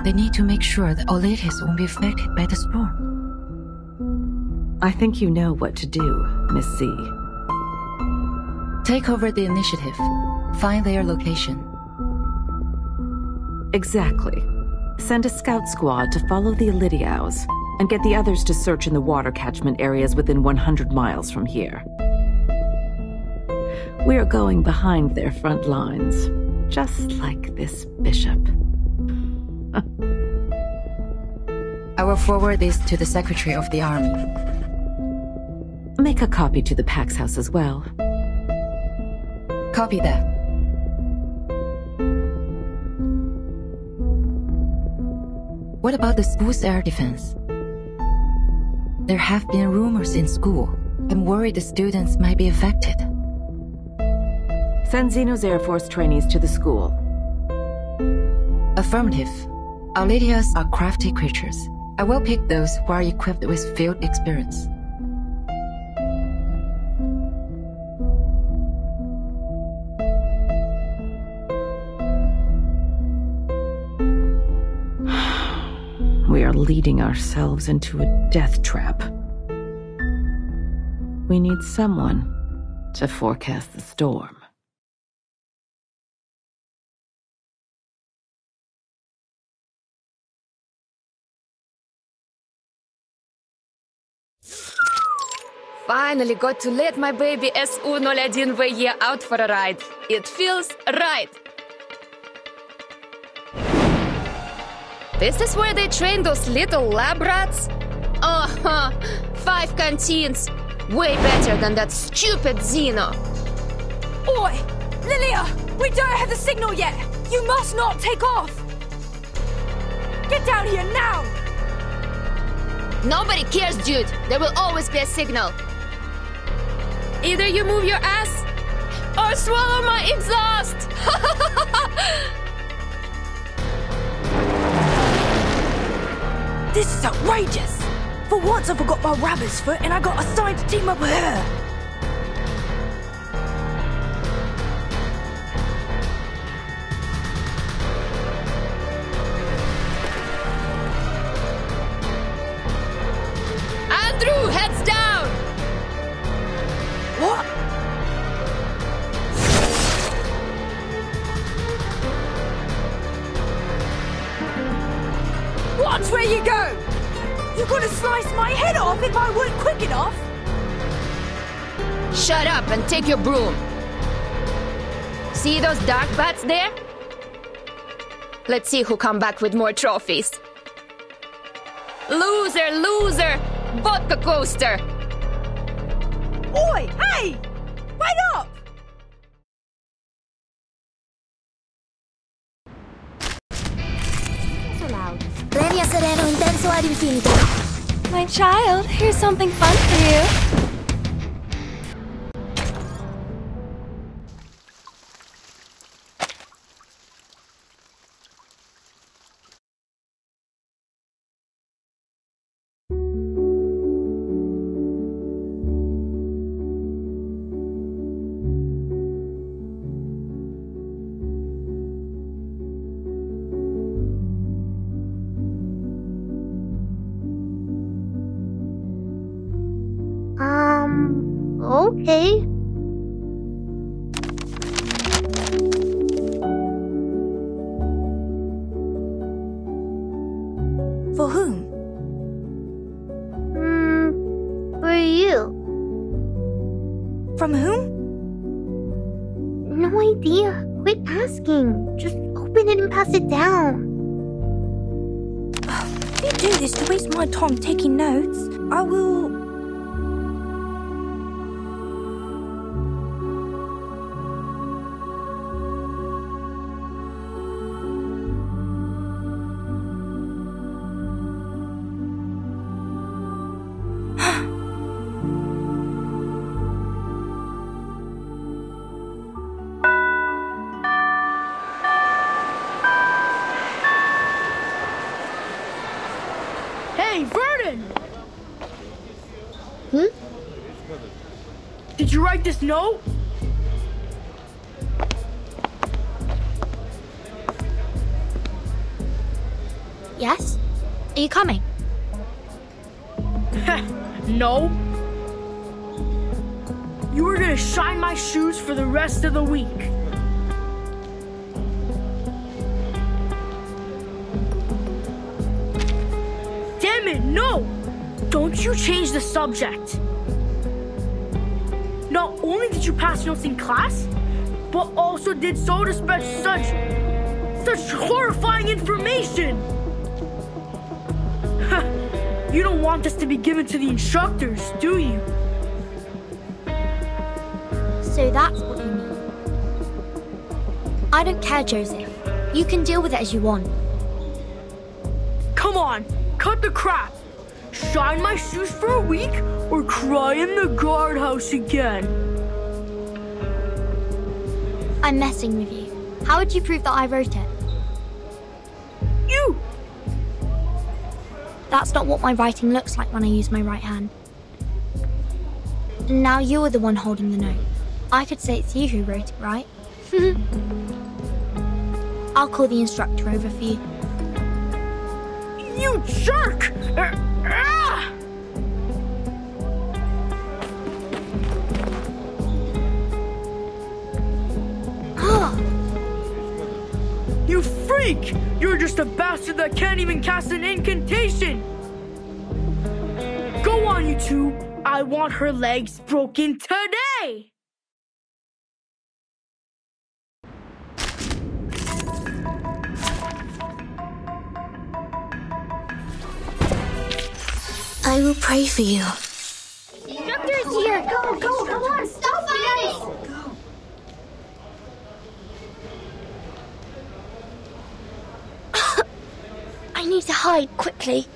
They need to make sure that Oletis won't be affected by the storm. I think you know what to do, Miss C. Take over the initiative. Find their location. Exactly. Send a scout squad to follow the Elidiaos, and get the others to search in the water catchment areas within 100 miles from here. We're going behind their front lines, just like this bishop. I will forward this to the Secretary of the Army. Make a copy to the Pax House as well. Copy that. What about the school's air defense? There have been rumors in school. I'm worried the students might be affected. Send Xeno's Air Force trainees to the school. Affirmative. Our Lydias are crafty creatures. I will pick those who are equipped with field experience. We are leading ourselves into a death trap. We need someone to forecast the storm. Finally got to let my baby S101VE out for a ride. It feels right. This is where they train those little lab rats? 5 canteens. Way better than that stupid Xeno. Oi! Lilia! We don't have the signal yet! You must not take off! Get down here now! Nobody cares, dude. There will always be a signal. Either you move your ass or swallow my exhaust! This is outrageous! For once I forgot my rabbit's foot and I got assigned to team up with her! Andrew, heads down! What? Watch where you go! You're gonna slice my head off if I weren't quick enough! Shut up and take your broom. See those dark bats there? Let's see who come back with more trophies. Loser, loser! Vodka coaster! Oi, hey! Wait up! My child, here's something fun for you. Okay. For whom? For you. From whom? No idea. Quit asking. Just open it and pass it down. If you do this to waste my time taking notes, I will... Hey, Vernon! Did you write this note? Yes? Are you coming? No. You were gonna shine my shoes for the rest of the week. Damn it, no! Don't you change the subject. Not only did you pass notes in class, but also did so to spread such horrifying information. You don't want this to be given to the instructors, do you? So that's what you mean. I don't care, Joseph. You can deal with it as you want. Come on, cut the crap. Shine my shoes for a week or cry in the guardhouse again. I'm messing with you. How would you prove that I wrote it? You! That's not what my writing looks like when I use my right hand. Now you're the one holding the note. I could say it's you who wrote it, right? I'll call the instructor over for you. You jerk! You freak! You're just a bastard that can't even cast an incantation! Go on, you two! I want her legs broken today! I will pray for you. Instructor's here! Go, come on, stop fighting! Go. I need to hide quickly.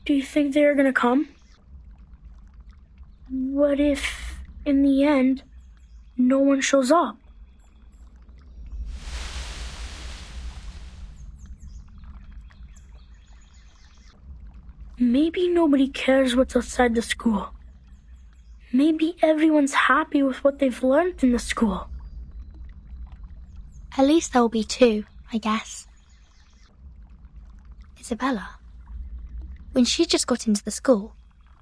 Do you think they're gonna come? What if, in the end, no one shows up? Maybe nobody cares what's outside the school. Maybe everyone's happy with what they've learned in the school. At least there'll be two, I guess. Isabella. When she just got into the school,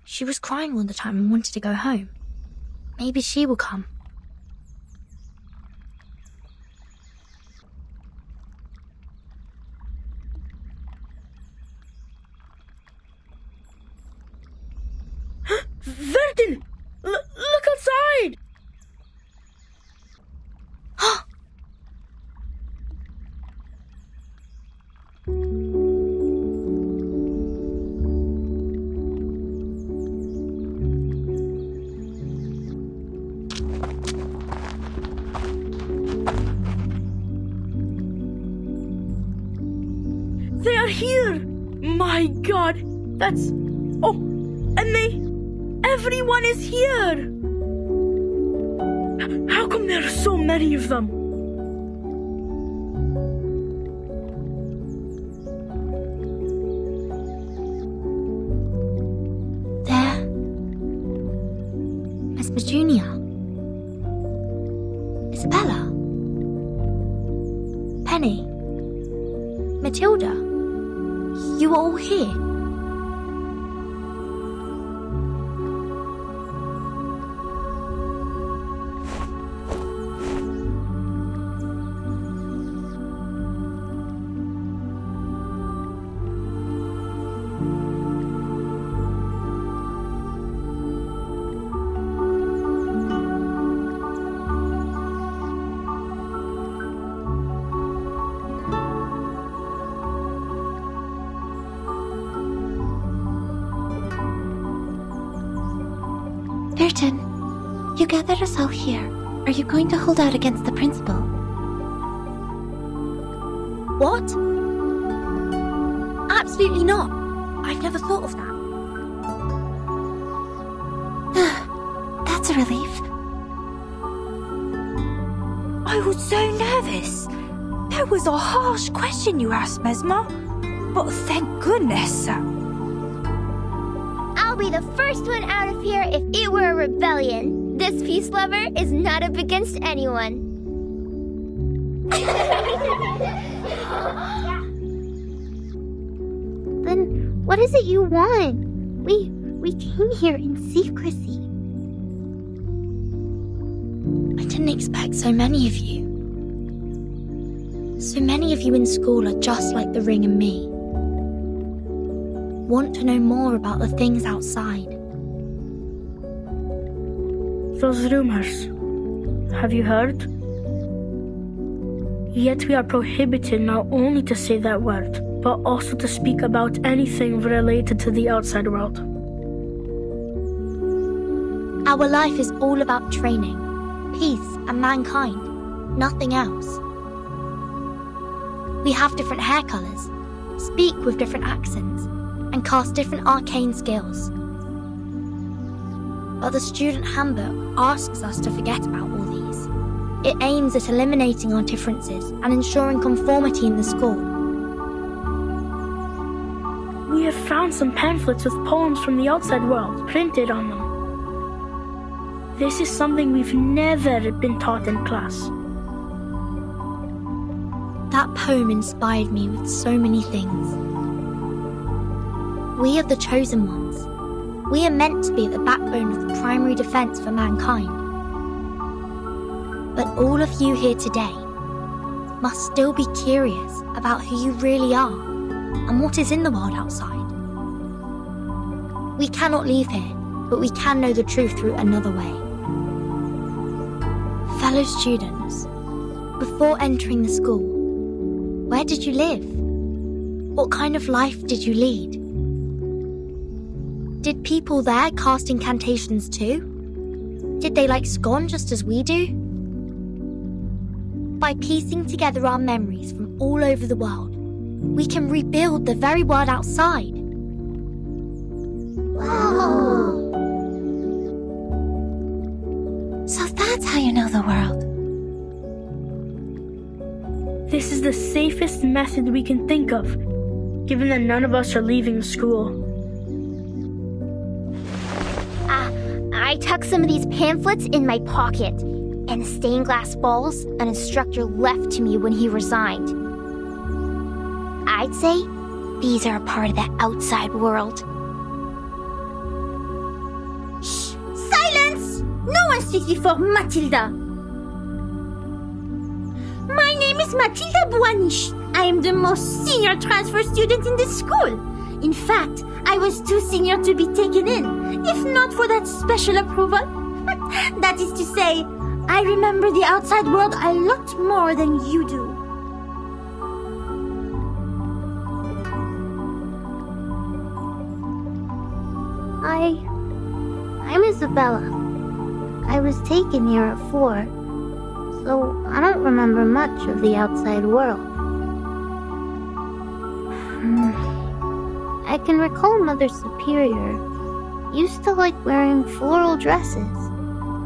she was crying all the time and wanted to go home. Maybe she will come. Verden! Look outside! They are here! My God! That's... Oh, and everyone is here! How come there are so many of them? There. Miss Petunia. Isabella. Penny. Matilda. You are all here. Fertin, you gathered us all here. Are you going to hold out against the principal? What? Absolutely not. I've never thought of that. That's a relief. I was so nervous. That was a harsh question you asked, Mesmer. But thank goodness. I'll be the first one out of here if it were a rebellion. This peace lover is not up against anyone. Then what is it you want? We came here in secrecy. I didn't expect so many of you. So many of you in school are just like the Ring and me. Want to know more about the things outside. Those rumors, have you heard? Yet we are prohibited not only to say that word, but also to speak about anything related to the outside world. Our life is all about training, peace, and mankind. Nothing else. We have different hair colours, speak with different accents, and cast different arcane skills. But the student handbook asks us to forget about all these. It aims at eliminating our differences and ensuring conformity in the school. We have found some pamphlets with poems from the outside world printed on them. This is something we've never been taught in class. That poem inspired me with so many things. We are the chosen ones. We are meant to be at the backbone of the primary defense for mankind. But all of you here today must still be curious about who you really are and what is in the world outside. We cannot leave here, but we can know the truth through another way. Fellow students, before entering the school, where did you live? What kind of life did you lead? Did people there cast incantations too? Did they like scone just as we do? By piecing together our memories from all over the world, we can rebuild the very world outside. Whoa! So that's how you know the world. This is the safest method we can think of, given that none of us are leaving school. I tucked some of these pamphlets in my pocket, and the stained glass balls an instructor left to me when he resigned. I'd say these are a part of the outside world. Shh! Silence! No one speaks before Matilda. My name is Matilda Buanish. I am the most senior transfer student in this school. In fact, I was too senior to be taken in, if not for that special approval. That is to say, I remember the outside world a lot more than you do. I'm Isabella. I was taken here at 4, so I don't remember much of the outside world. I can recall Mother Superior used to like wearing floral dresses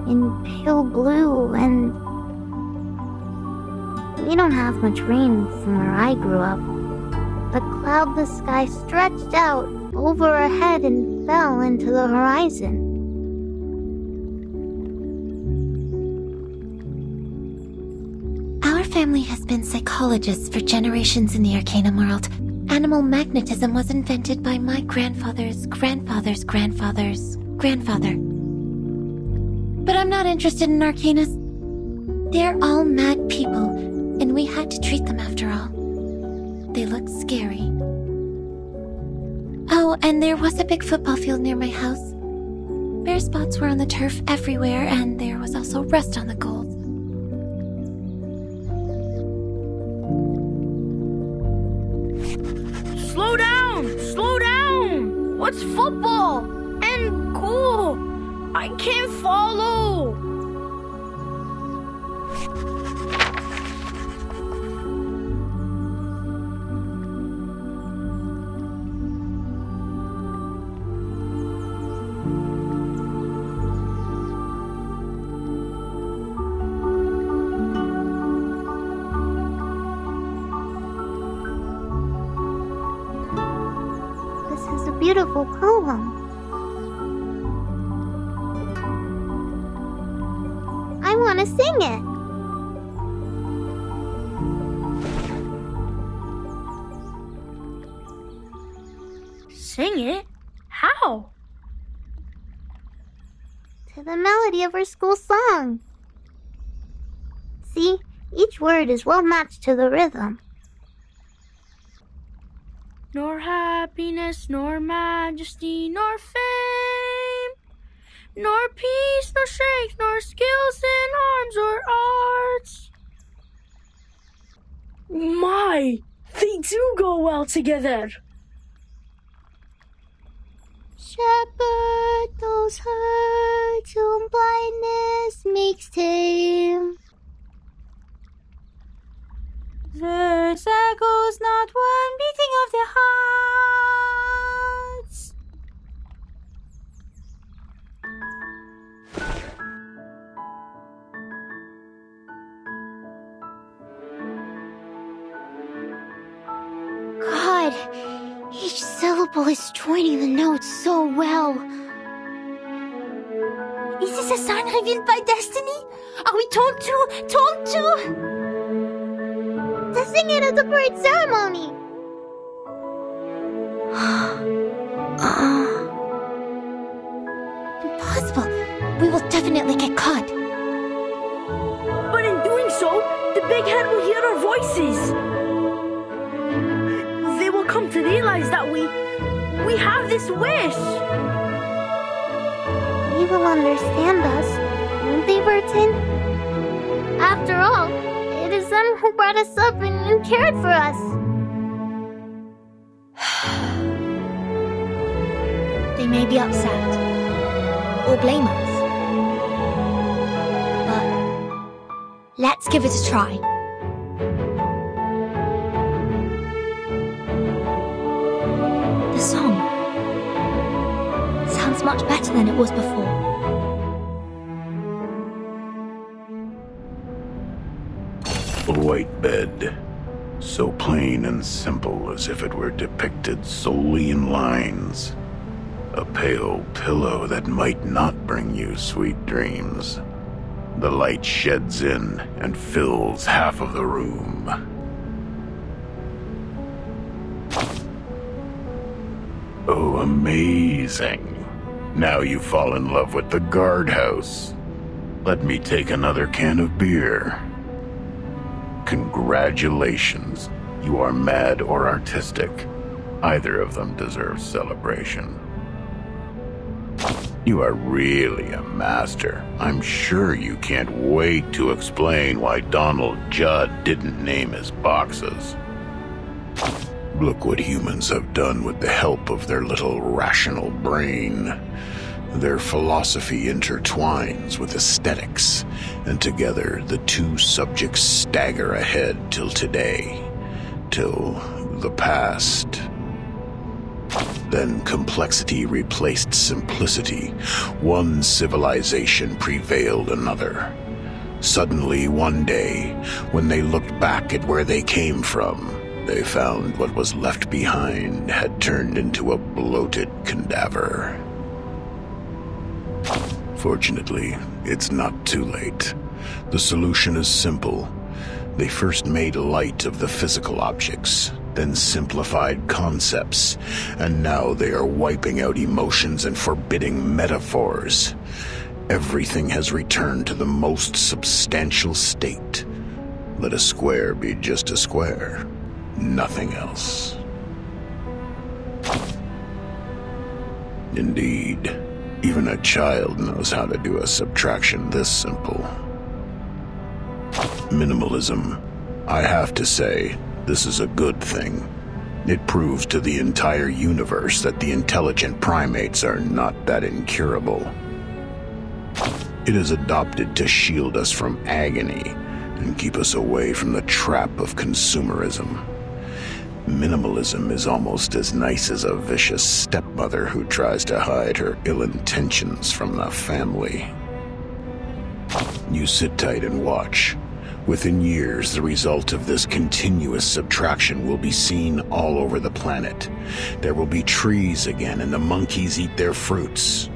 in pale blue, and we don't have much rain from where I grew up. The cloudless sky stretched out over our head and fell into the horizon. Our family has been psychologists for generations in the Arcanum world. Animal magnetism was invented by my grandfather's grandfather's grandfather's grandfather. But I'm not interested in Arcanus. They're all mad people, and we had to treat them after all. They look scary. Oh, and there was a big football field near my house. Bare spots were on the turf everywhere, and there was also rust on the gold. Slow down! Slow down! What's football? And cool! I can't follow! Beautiful poem. I want to sing it. Sing it? How? To the melody of our school song. See, each word is well matched to the rhythm. Nor happiness, nor majesty, nor fame, nor peace, nor strength, nor skills in arms or arts. My, they do go well together. Shepherd those hearts whom blindness makes tame. Verse echoes not one beating of the hearts. God, each syllable is joining the notes so well. Is this a sign revealed by destiny? Are we told to? The singing of the great ceremony! Impossible. We will definitely get caught. But in doing so, the big head will hear our voices. They will come to realize that we have this wish. They will understand us, won't they, Burton? After all, it is them who brought us up and cared for us. They may be upset, or blame us. But let's give it a try. The song sounds much better than it was before. A white bed, so plain and simple as if it were depicted solely in lines. A pale pillow that might not bring you sweet dreams. The light sheds in and fills half of the room. Oh, amazing. Now you fall in love with the guardhouse. Let me take another can of beer. Congratulations. You are mad or artistic. Either of them deserves celebration. You are really a master. I'm sure you can't wait to explain why Donald Judd didn't name his boxes. Look what humans have done with the help of their little rational brain. Their philosophy intertwines with aesthetics, and together the two subjects stagger ahead till today, till the past. Then complexity replaced simplicity. One civilization prevailed another. Suddenly, one day, when they looked back at where they came from, they found what was left behind had turned into a bloated cadaver. Fortunately, it's not too late. The solution is simple. They first made light of the physical objects, then simplified concepts, and now they are wiping out emotions and forbidding metaphors. Everything has returned to the most substantial state. Let a square be just a square, nothing else. Indeed. Even a child knows how to do a subtraction this simple. Minimalism. I have to say, this is a good thing. It proves to the entire universe that the intelligent primates are not that incurable. It is adopted to shield us from agony and keep us away from the trap of consumerism. Minimalism is almost as nice as a vicious stepmother who tries to hide her ill intentions from the family. You sit tight and watch. Within years, the result of this continuous subtraction will be seen all over the planet. There will be trees again, and the monkeys eat their fruits.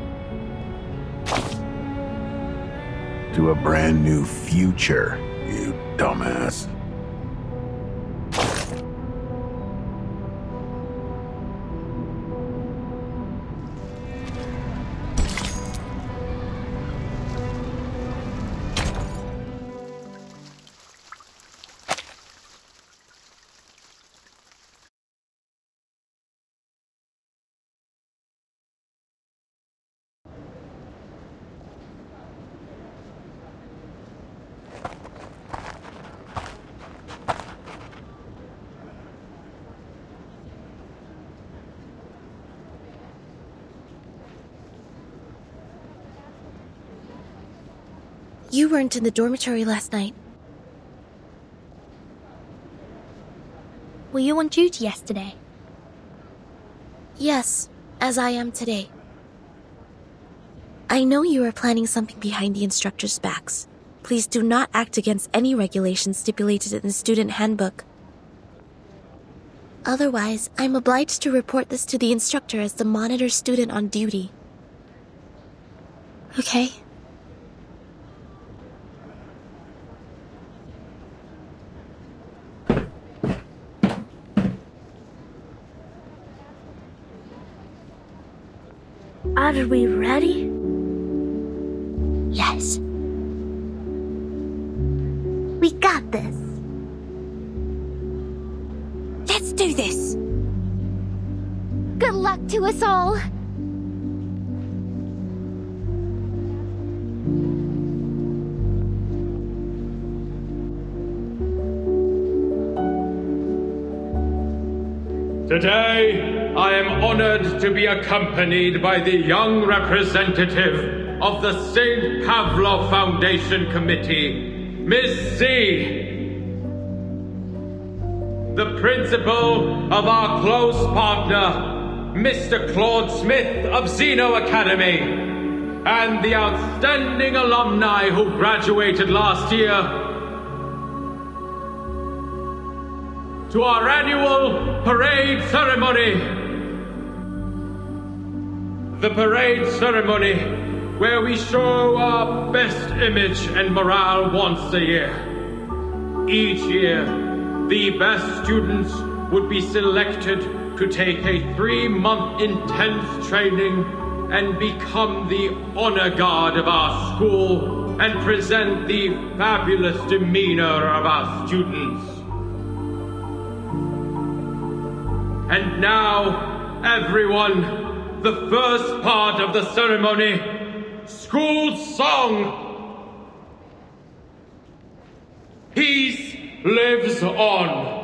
To a brand new future, you dumbass. You weren't in the dormitory last night. Were you on duty yesterday? Yes, as I am today. I know you are planning something behind the instructors' backs. Please do not act against any regulations stipulated in the student handbook. Otherwise, I'm obliged to report this to the instructor as the monitor student on duty. Okay? Are we ready? Yes. We got this. Let's do this. Good luck to us all. Today, I am honored to be accompanied by the young representative of the St. Pavlov Foundation Committee, Miss C. The principal of our close partner, Mr. Claude Smith of Zeno Academy, and the outstanding alumni who graduated last year. To our annual parade ceremony. The parade ceremony where we show our best image and morale once a year. Each year, the best students would be selected to take a 3-month intense training and become the honor guard of our school and present the fabulous demeanor of our students. And now, everyone, the first part of the ceremony, school song. Peace lives on.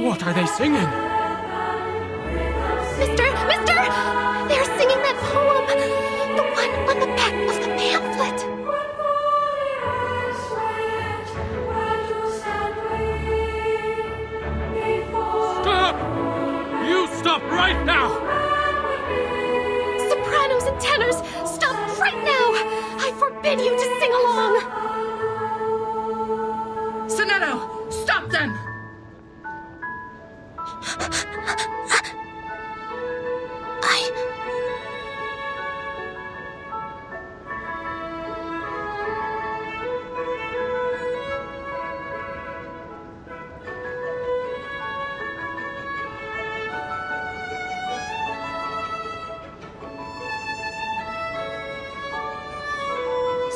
What are they singing? Mister! They're singing that poem! The one on the back of the pamphlet! stop right now! Sopranos and tenors, stop right now! I forbid you to sing along! Sonetto, stop then!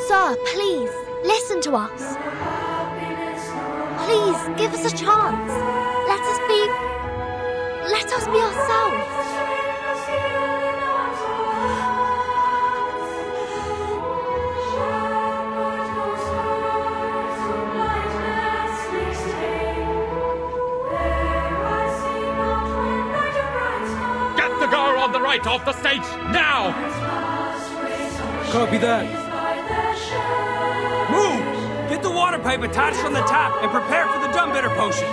Sir, please, listen to us. Please, give us a chance. Let us be ourselves. Get the girl on the right off the stage, now! Copy that. Move! Get the water pipe attached from the tap and prepare for the dumb bitter potion.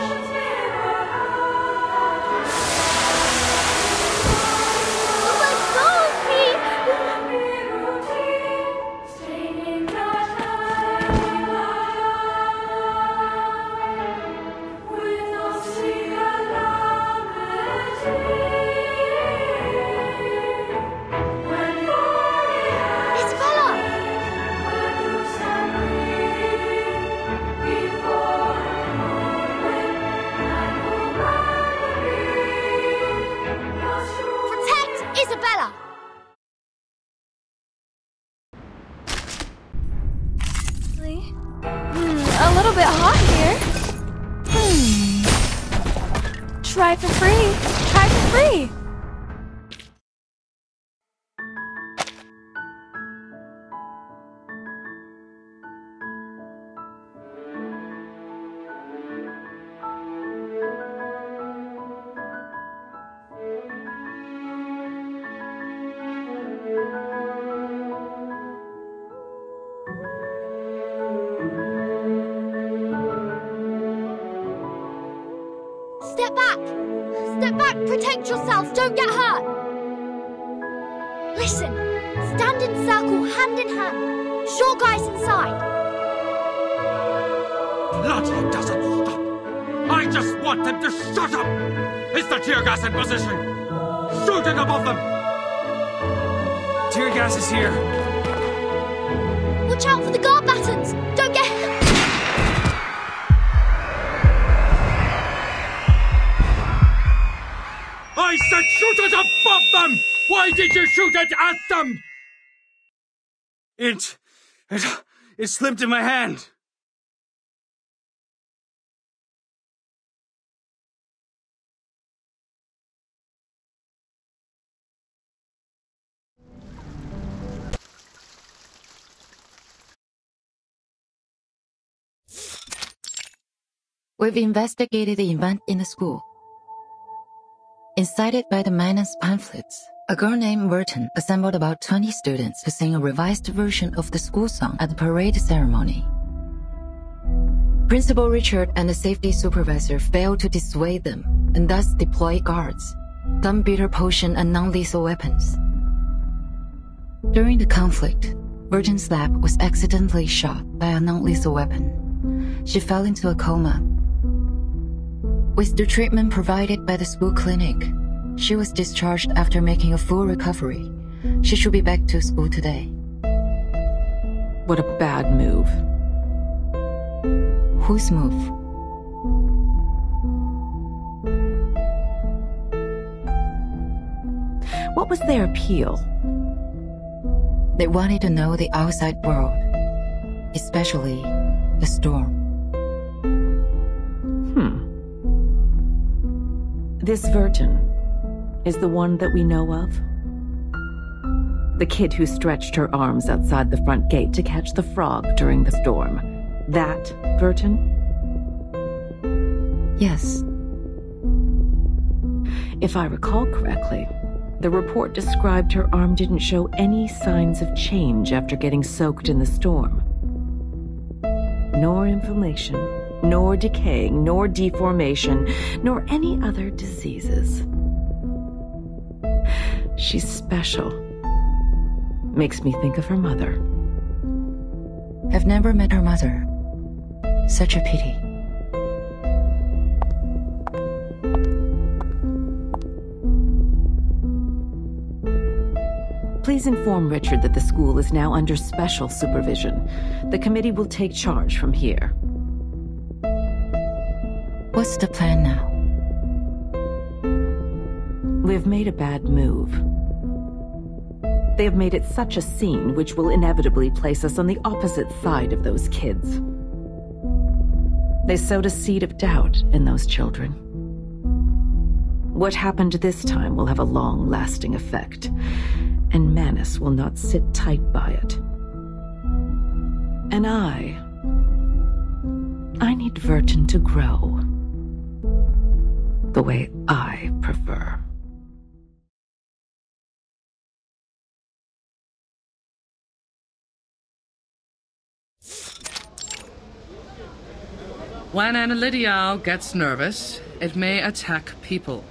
A little bit hot here. Try for free. Try for free. Step back, protect yourselves, don't get hurt. Listen, stand in circle, hand in hand. Short guys inside. Bloody doesn't stop. I just want them to shut up. Is the tear gas in position? Shoot it above them. Tear gas is here. Watch out for the guard battens. Don't get hurt. I said shoot it above them! Why did you shoot it at them? It slipped in my hand. We've investigated the event in the school. Incited by the Manus pamphlets, a girl named Burton assembled about 20 students to sing a revised version of the school song at the parade ceremony. Principal Richard and the safety supervisor failed to dissuade them and thus deployed guards, dumb bitter potion and non-lethal weapons. During the conflict, Burton's lab was accidentally shot by a non-lethal weapon. She fell into a coma. With the treatment provided by the school clinic, she was discharged after making a full recovery. She should be back to school today. What a bad move. Whose move? What was their appeal? They wanted to know the outside world, especially the storm. This Verton is the one that we know of? The kid who stretched her arms outside the front gate to catch the frog during the storm. That Verton? Yes. If I recall correctly, the report described her arm didn't show any signs of change after getting soaked in the storm. Nor inflammation, nor decaying, nor deformation, nor any other diseases. She's special. Makes me think of her mother. I've never met her mother. Such a pity. Please inform Richard that the school is now under special supervision. The committee will take charge from here. What's the plan now? We've made a bad move. They have made it such a scene which will inevitably place us on the opposite side of those kids. They sowed a seed of doubt in those children. What happened this time will have a long-lasting effect, and Manus will not sit tight by it. And I need Verton to grow the way I prefer. When an Elidiao gets nervous, it may attack people.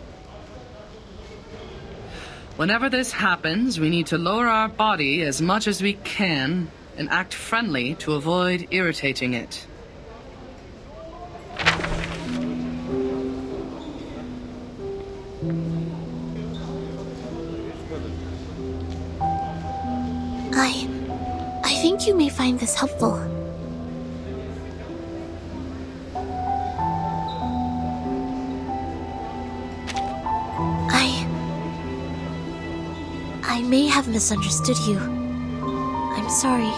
Whenever this happens, we need to lower our body as much as we can and act friendly to avoid irritating it. I think you may find this helpful. I may have misunderstood you. I'm sorry.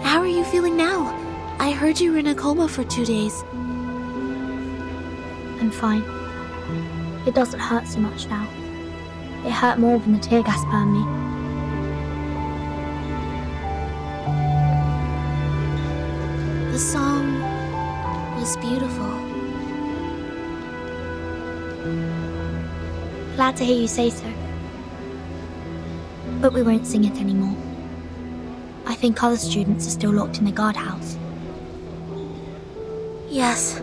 How are you feeling now? I heard you were in a coma for 2 days. I'm fine. It doesn't hurt so much now. It hurt more when the tear gas burned me. The song was beautiful. Glad to hear you say so. But we won't sing it anymore. I think other students are still locked in the guardhouse. Yes,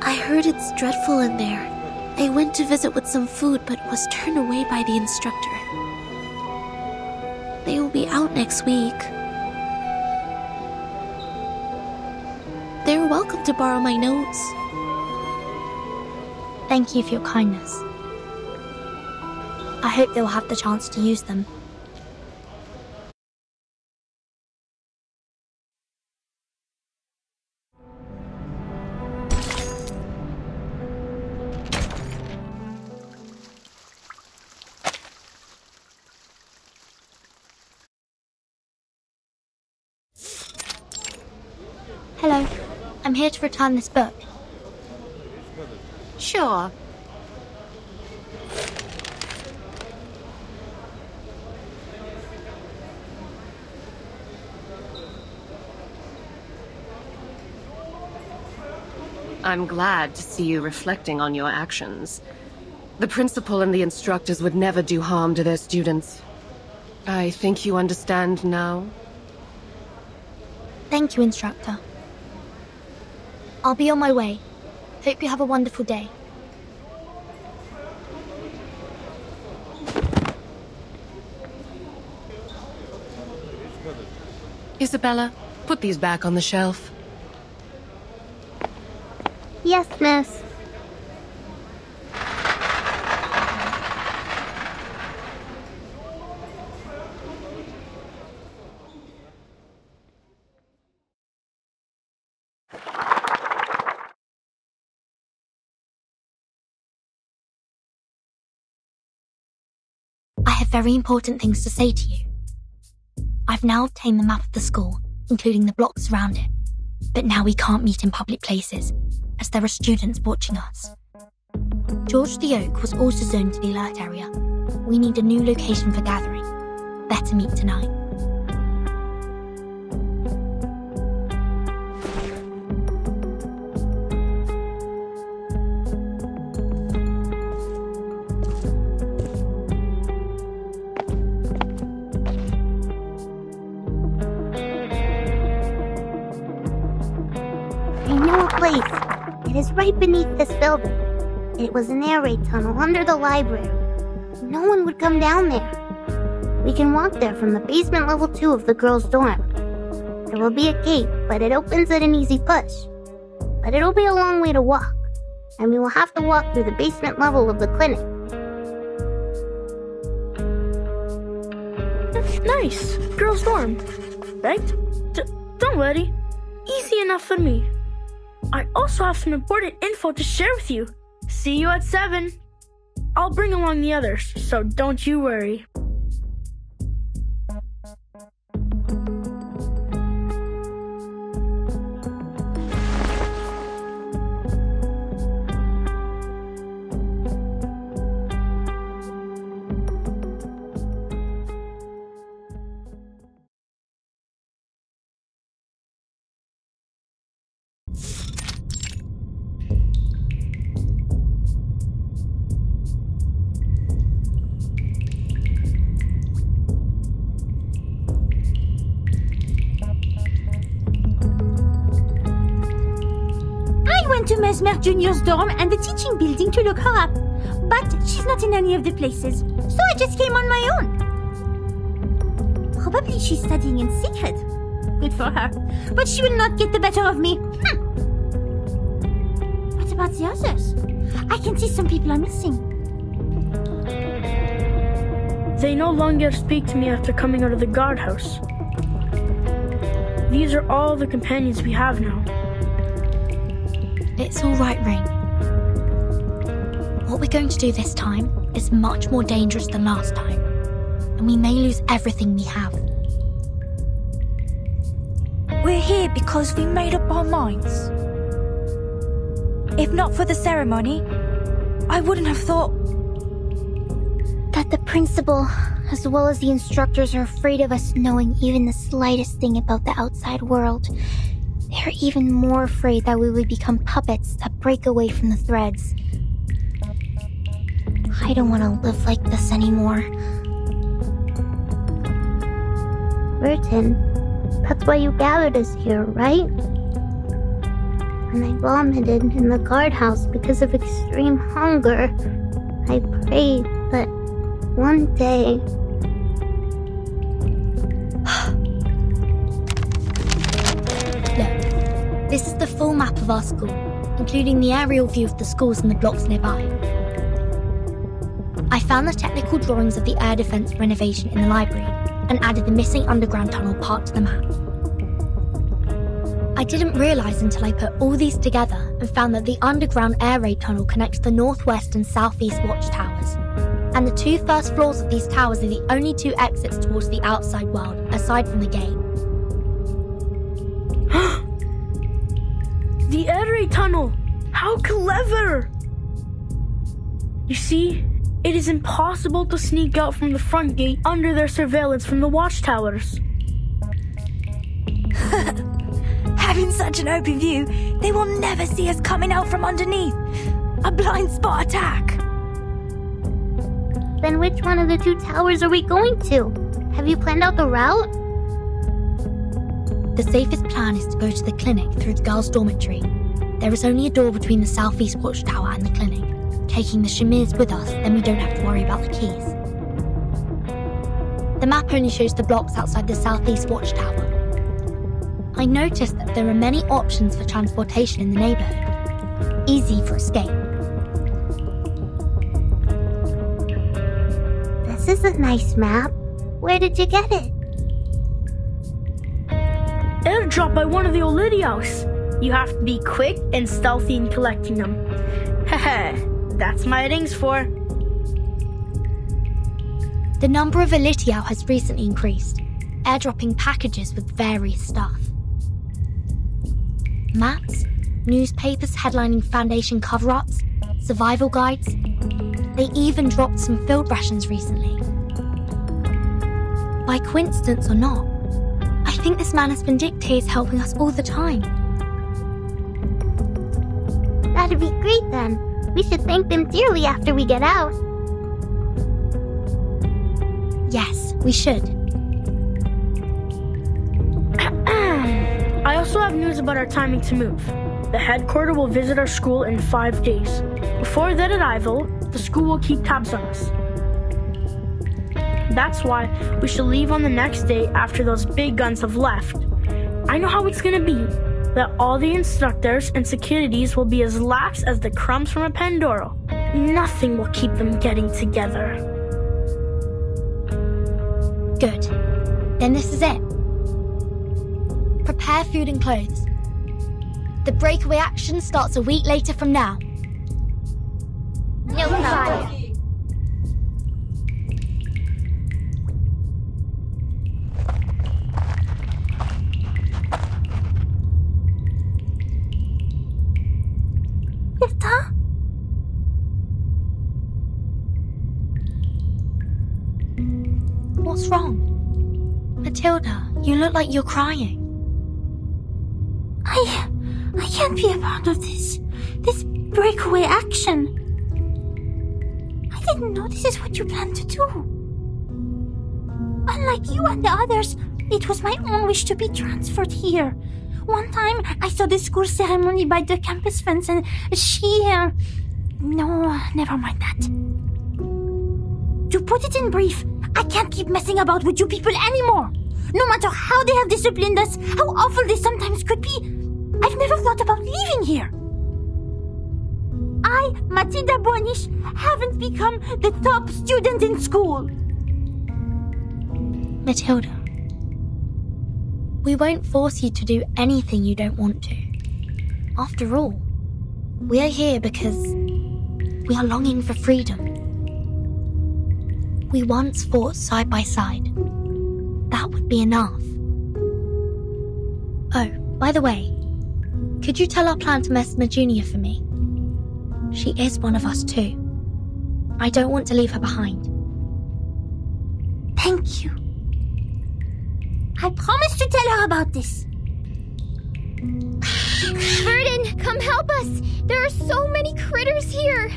I heard it's dreadful in there. I went to visit with some food but was turned away by the instructor. They will be out next week. They're welcome to borrow my notes. Thank you for your kindness. I hope they'll have the chance to use them. Hello. I'm here to return this book. Sure. I'm glad to see you reflecting on your actions. The principal and the instructors would never do harm to their students. I think you understand now. Thank you, instructor. I'll be on my way. Hope you have a wonderful day. Isabella, put these back on the shelf. Yes, miss. I have very important things to say to you. I've now obtained the map of the school, including the blocks around it. But now we can't meet in public places, as there are students watching us. George the Oak was also zoned to the alert area. We need a new location for gathering. Better meet tonight. It is right beneath this building. It was an air raid tunnel under the library. no one would come down there. We can walk there from the basement level 2 of the girls' dorm. There will be a gate, but it opens at an easy push. But it'll be a long way to walk, and we will have to walk through the basement level of the clinic. Nice. Girls' dorm. Right? Don't worry. Easy enough for me. I also have some important info to share with you. See you at 7. I'll bring along the others, so don't you worry. To Mesmer Jr.'s dorm and the teaching building to look her up. But she's not in any of the places, so I just came on my own. Probably she's studying in secret. Good for her. But she will not get the better of me. What about the others? I can see some people are missing. They no longer speak to me after coming out of the guardhouse. These are all the companions we have now. It's all right, Rain. What we're going to do this time is much more dangerous than last time, and we may lose everything we have. We're here because we made up our minds. If not for the ceremony, I wouldn't have thought... That the principal, as well as the instructors, are afraid of us knowing even the slightest thing about the outside world. They're even more afraid that we would become puppets that break away from the threads. I don't want to live like this anymore. Burton, that's why you gathered us here, right? When I vomited in the guardhouse because of extreme hunger, I prayed that one day... This is the full map of our school, including the aerial view of the schools and the blocks nearby. I found the technical drawings of the air defense renovation in the library and added the missing underground tunnel part to the map. I didn't realise until I put all these together and found that the underground air raid tunnel connects the northwest and southeast watchtowers, and the 2 first floors of these towers are the only 2 exits towards the outside world, aside from the gate. The air raid tunnel! How clever! You see, it is impossible to sneak out from the front gate under their surveillance from the watchtowers. Having such an open view, they will never see us coming out from underneath. A blind spot attack. Then which one of the 2 towers are we going to? Have you planned out the route? The safest plan is to go to the clinic through the girls' dormitory. There is only a door between the southeast watchtower and the clinic. Taking the Shamirs with us, then we don't have to worry about the keys. The map only shows the blocks outside the southeast watchtower. I noticed that there are many options for transportation in the neighborhood. Easy for escape. This is a nice map. Where did you get it? Airdrop by one of the Olidios. You have to be quick and stealthy in collecting them. Haha, that's my rings for. The number of Elitiao has recently increased, airdropping packages with various stuff. Maps, newspapers headlining Foundation cover-ups, survival guides. They even dropped some field rations recently. By coincidence or not, I think this Manus Vindictae is helping us all the time. That'd be great then. We should thank them dearly after we get out. Yes, we should. I also have news about our timing to move. The headquarters will visit our school in 5 days. Before their arrival, the school will keep tabs on us. That's why we should leave on the next day after those big guns have left. I know how it's gonna be. That all the instructors and securities will be as lax as the crumbs from a Pandoro. Nothing will keep them getting together. Good. Then this is it. Prepare food and clothes. The breakaway action starts a week later from now. No problem. Berta? What's wrong? Matilda, you look like you're crying. I can't be a part of this breakaway action. I didn't know this is what you planned to do. Unlike you and the others, it was my own wish to be transferred here. One time, I saw the school ceremony by the campus fence and No, never mind that. To put it in brief, I can't keep messing about with you people anymore. No matter how they have disciplined us, how awful they sometimes could be, I've never thought about leaving here. I, Matilda Boinish, haven't become the top student in school. Matilda, we won't force you to do anything you don't want to. After all, we are here because we are longing for freedom. We once fought side by side. That would be enough. Oh, by the way, could you tell our plan to Mesmer Jr. for me? She is one of us too. I don't want to leave her behind. Thank you. I promise to tell her about this. Burden, come help us! There are so many critters here!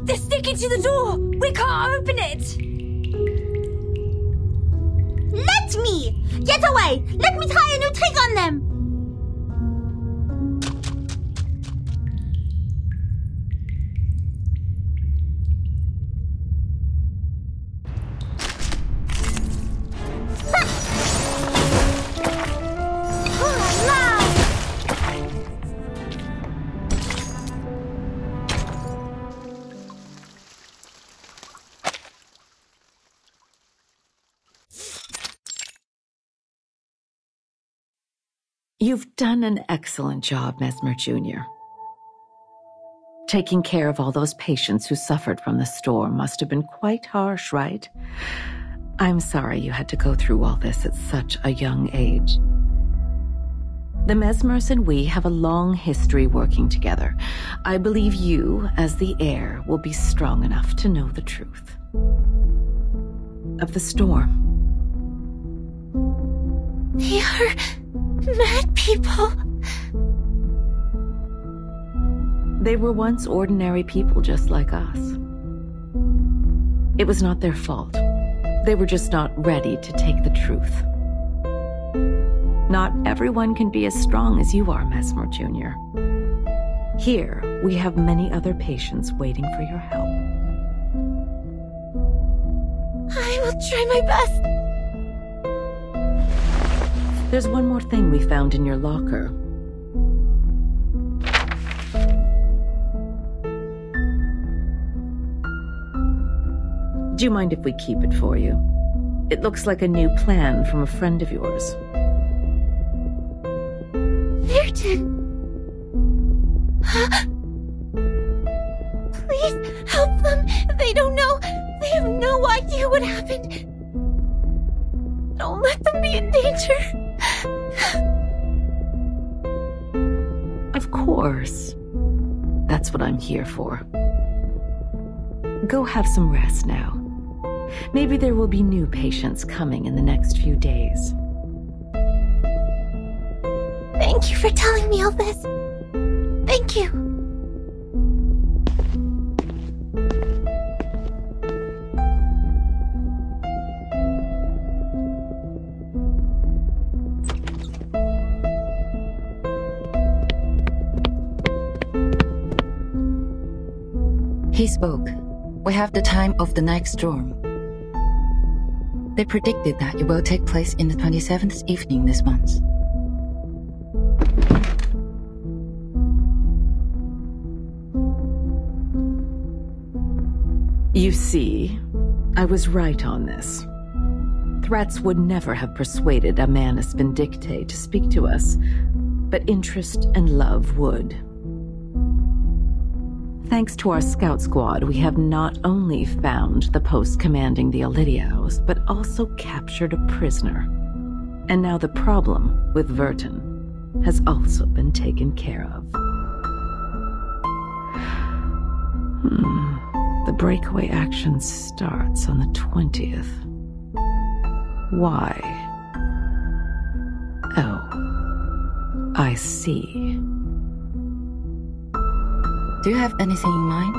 They're sticking to the door! We can't open it! Let me! Get away! Let me try a new trick on them! You've done an excellent job, Mesmer Jr. Taking care of all those patients who suffered from the storm must have been quite harsh, right? I'm sorry you had to go through all this at such a young age. The Mesmers and we have a long history working together. I believe you, as the heir, will be strong enough to know the truth of the storm. They are mad people. They were once ordinary people just like us. It was not their fault. They were just not ready to take the truth. Not everyone can be as strong as you are, Mesmer Jr. Here, we have many other patients waiting for your help. I will try my best. There's one more thing we found in your locker. Do you mind if we keep it for you? It looks like a new plan from a friend of yours. Virgin! Please help them! They don't know! They have no idea what happened! Don't let them be in danger! Of course. That's what I'm here for. Go have some rest now. Maybe there will be new patients coming in the next few days. Thank you for telling me all this. Thank you. He spoke. We have the time of the next storm. They predicted that it will take place in the 27th evening this month. You see, I was right on this. Threats would never have persuaded a Manus Vindictae to speak to us, but interest and love would. Thanks to our scout squad, we have not only found the post commanding the Olidiaos, but also captured a prisoner. And now the problem with Verton has also been taken care of. The breakaway action starts on the 20th. Why? Oh, I see. Do you have anything in mind?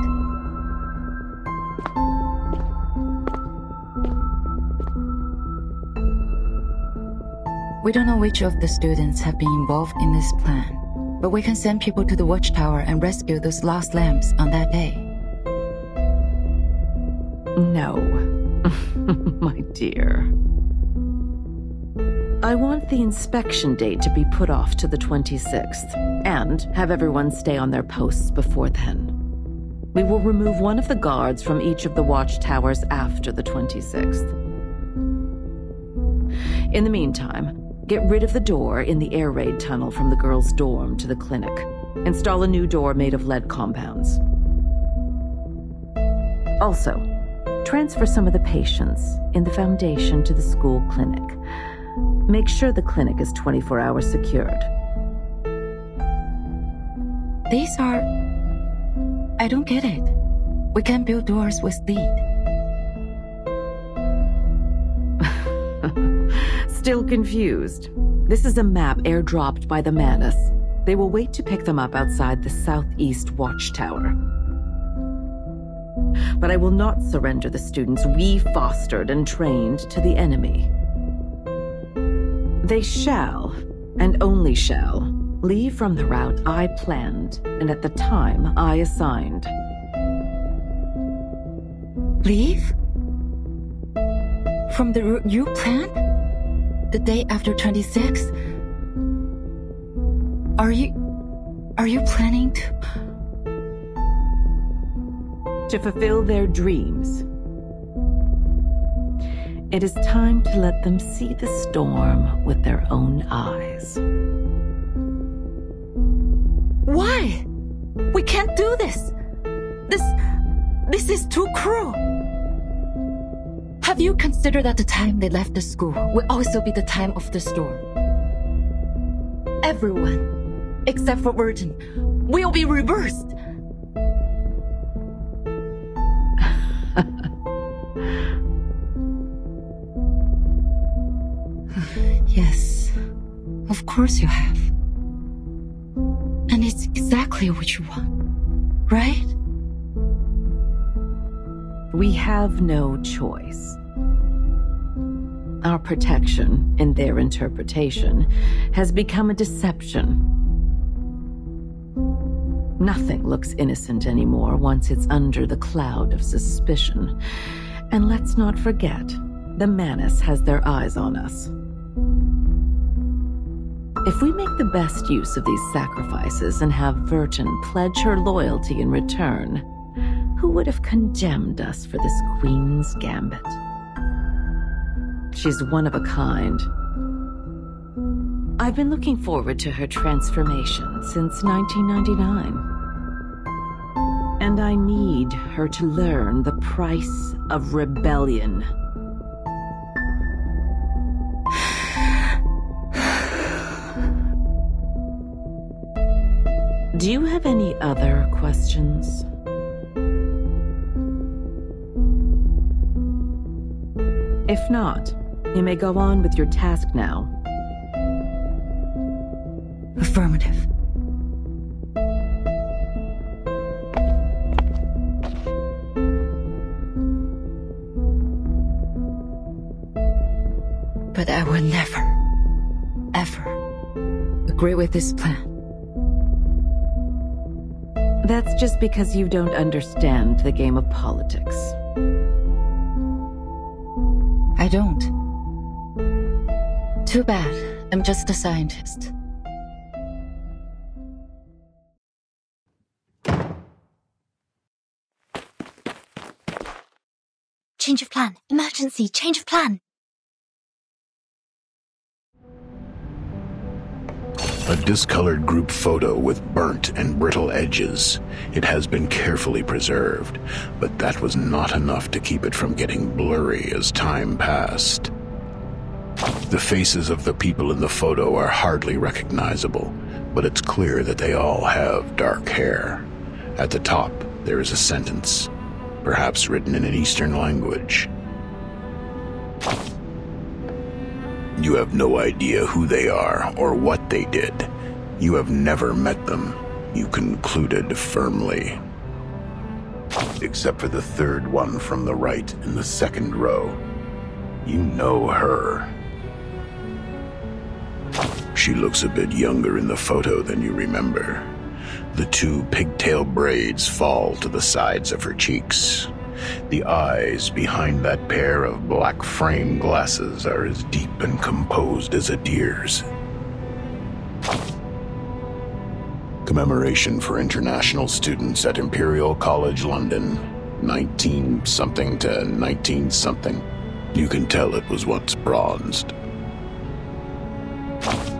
We don't know which of the students have been involved in this plan, but we can send people to the watchtower and rescue those lost lamps on that day. No, my dear. I want the inspection date to be put off to the 26th, and have everyone stay on their posts before then. We will remove one of the guards from each of the watchtowers after the 26th. In the meantime, get rid of the door in the air raid tunnel from the girls' dorm to the clinic. Install a new door made of lead compounds. Also, transfer some of the patients in the Foundation to the school clinic. Make sure the clinic is 24 hours secured. These are... I don't get it. We can't build doors with lead. Still confused? This is a map airdropped by the Manus. They will wait to pick them up outside the southeast watchtower. But I will not surrender the students we fostered and trained to the enemy. They shall, and only shall, leave from the route I planned and at the time I assigned. Leave? From the route you planned? The day after 26? Are you planning to... To fulfill their dreams. It is time to let them see the storm with their own eyes. Why? We can't do this! This is too cruel! Have you considered that the time they left the school will also be the time of the storm? Everyone, except for Virgin, will be reversed! Yes, of course you have. And it's exactly what you want, right? We have no choice. Our protection, in their interpretation, has become a deception. Nothing looks innocent anymore once it's under the cloud of suspicion. And let's not forget, the Manus has their eyes on us. If we make the best use of these sacrifices and have Verton pledge her loyalty in return, who would have condemned us for this Queen's Gambit? She's one of a kind. I've been looking forward to her transformation since 1999. And I need her to learn the price of rebellion. Do you have any other questions? If not, you may go on with your task now. Affirmative. But I will never, ever agree with this plan. That's just because you don't understand the game of politics. I I don't. Too bad. I'm just a scientist. Change of plan. Emergency. Change of plan. A discolored group photo with burnt and brittle edges. It has been carefully preserved, but that was not enough to keep it from getting blurry as time passed. The faces of the people in the photo are hardly recognizable, but it's clear that they all have dark hair. At the top, there is a sentence, perhaps written in an Eastern language. You have no idea who they are or what they did. You have never met them, you concluded firmly. Except for the third one from the right in the second row. You know her. She looks a bit younger in the photo than you remember. The two pigtail braids fall to the sides of her cheeks. The eyes behind that pair of black frame glasses are as deep and composed as a deer's. Commemoration for international students at Imperial College London, 19-something to 19-something. You can tell it was once bronzed.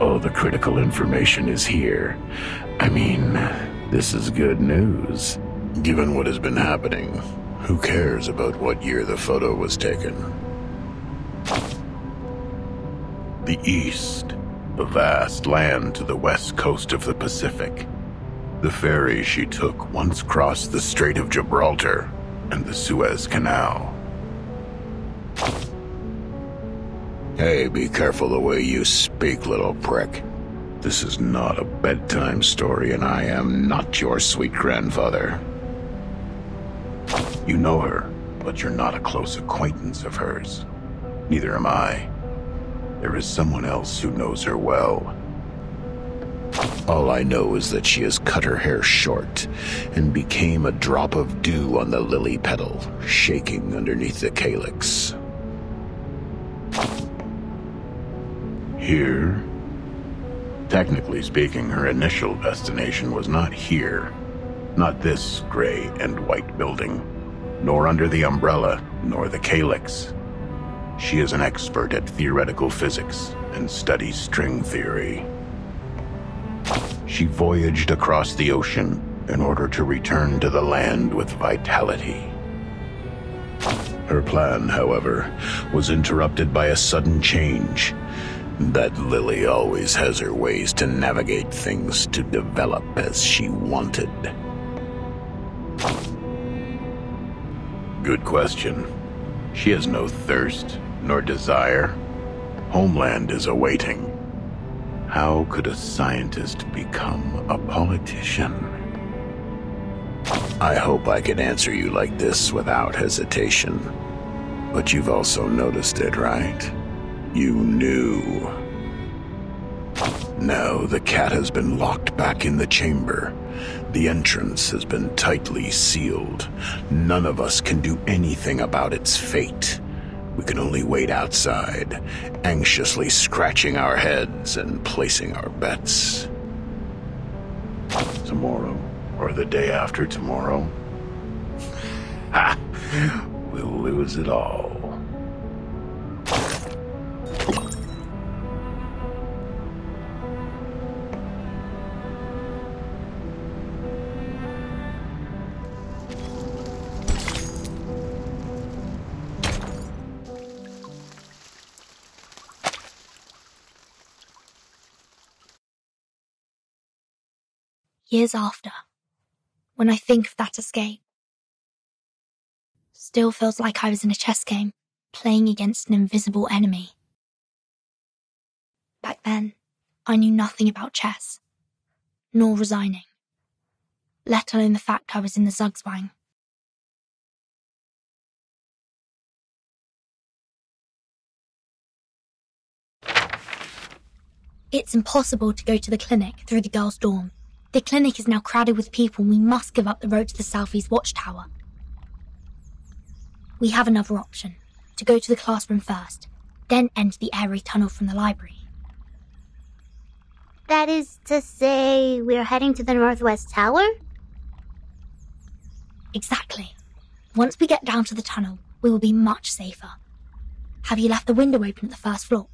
All the critical information is here. I mean, this is good news. Given what has been happening, who cares about what year the photo was taken? The East, a vast land to the west coast of the Pacific. The ferry she took once crossed the Strait of Gibraltar and the Suez Canal. Hey, be careful the way you speak, little prick. This is not a bedtime story, and I am not your sweet grandfather. You know her, but you're not a close acquaintance of hers. Neither am I. There is someone else who knows her well. All I know is that she has cut her hair short and became a drop of dew on the lily petal, shaking underneath the calyx. Here? Technically speaking, her initial destination was not here. Not this gray and white building, nor under the umbrella, nor the calyx. She is an expert at theoretical physics and studies string theory. She voyaged across the ocean in order to return to the land with vitality. Her plan, however, was interrupted by a sudden change. That Lily always has her ways to navigate things to develop as she wanted. Good question. She has no thirst, nor desire. Homeland is awaiting. How could a scientist become a politician? I hope I can answer you like this without hesitation. But you've also noticed it, right? You knew. Now the cat has been locked back in the chamber. The entrance has been tightly sealed. None of us can do anything about its fate. We can only wait outside, anxiously scratching our heads and placing our bets. Tomorrow, or the day after tomorrow, ha! We'll lose it all. Years after, when I think of that escape, still feels like I was in a chess game, playing against an invisible enemy. Back then, I knew nothing about chess, nor resigning, let alone the fact I was in the Zugzwang. It's impossible to go to the clinic through the girls' dorm. The clinic is now crowded with people and we must give up the road to the Southeast Watchtower. We have another option. to go to the classroom first, then enter the airy tunnel from the library. That is to say, we're heading to the Northwest Tower? Exactly. Once we get down to the tunnel, we will be much safer. Have you left the window open at the first floor?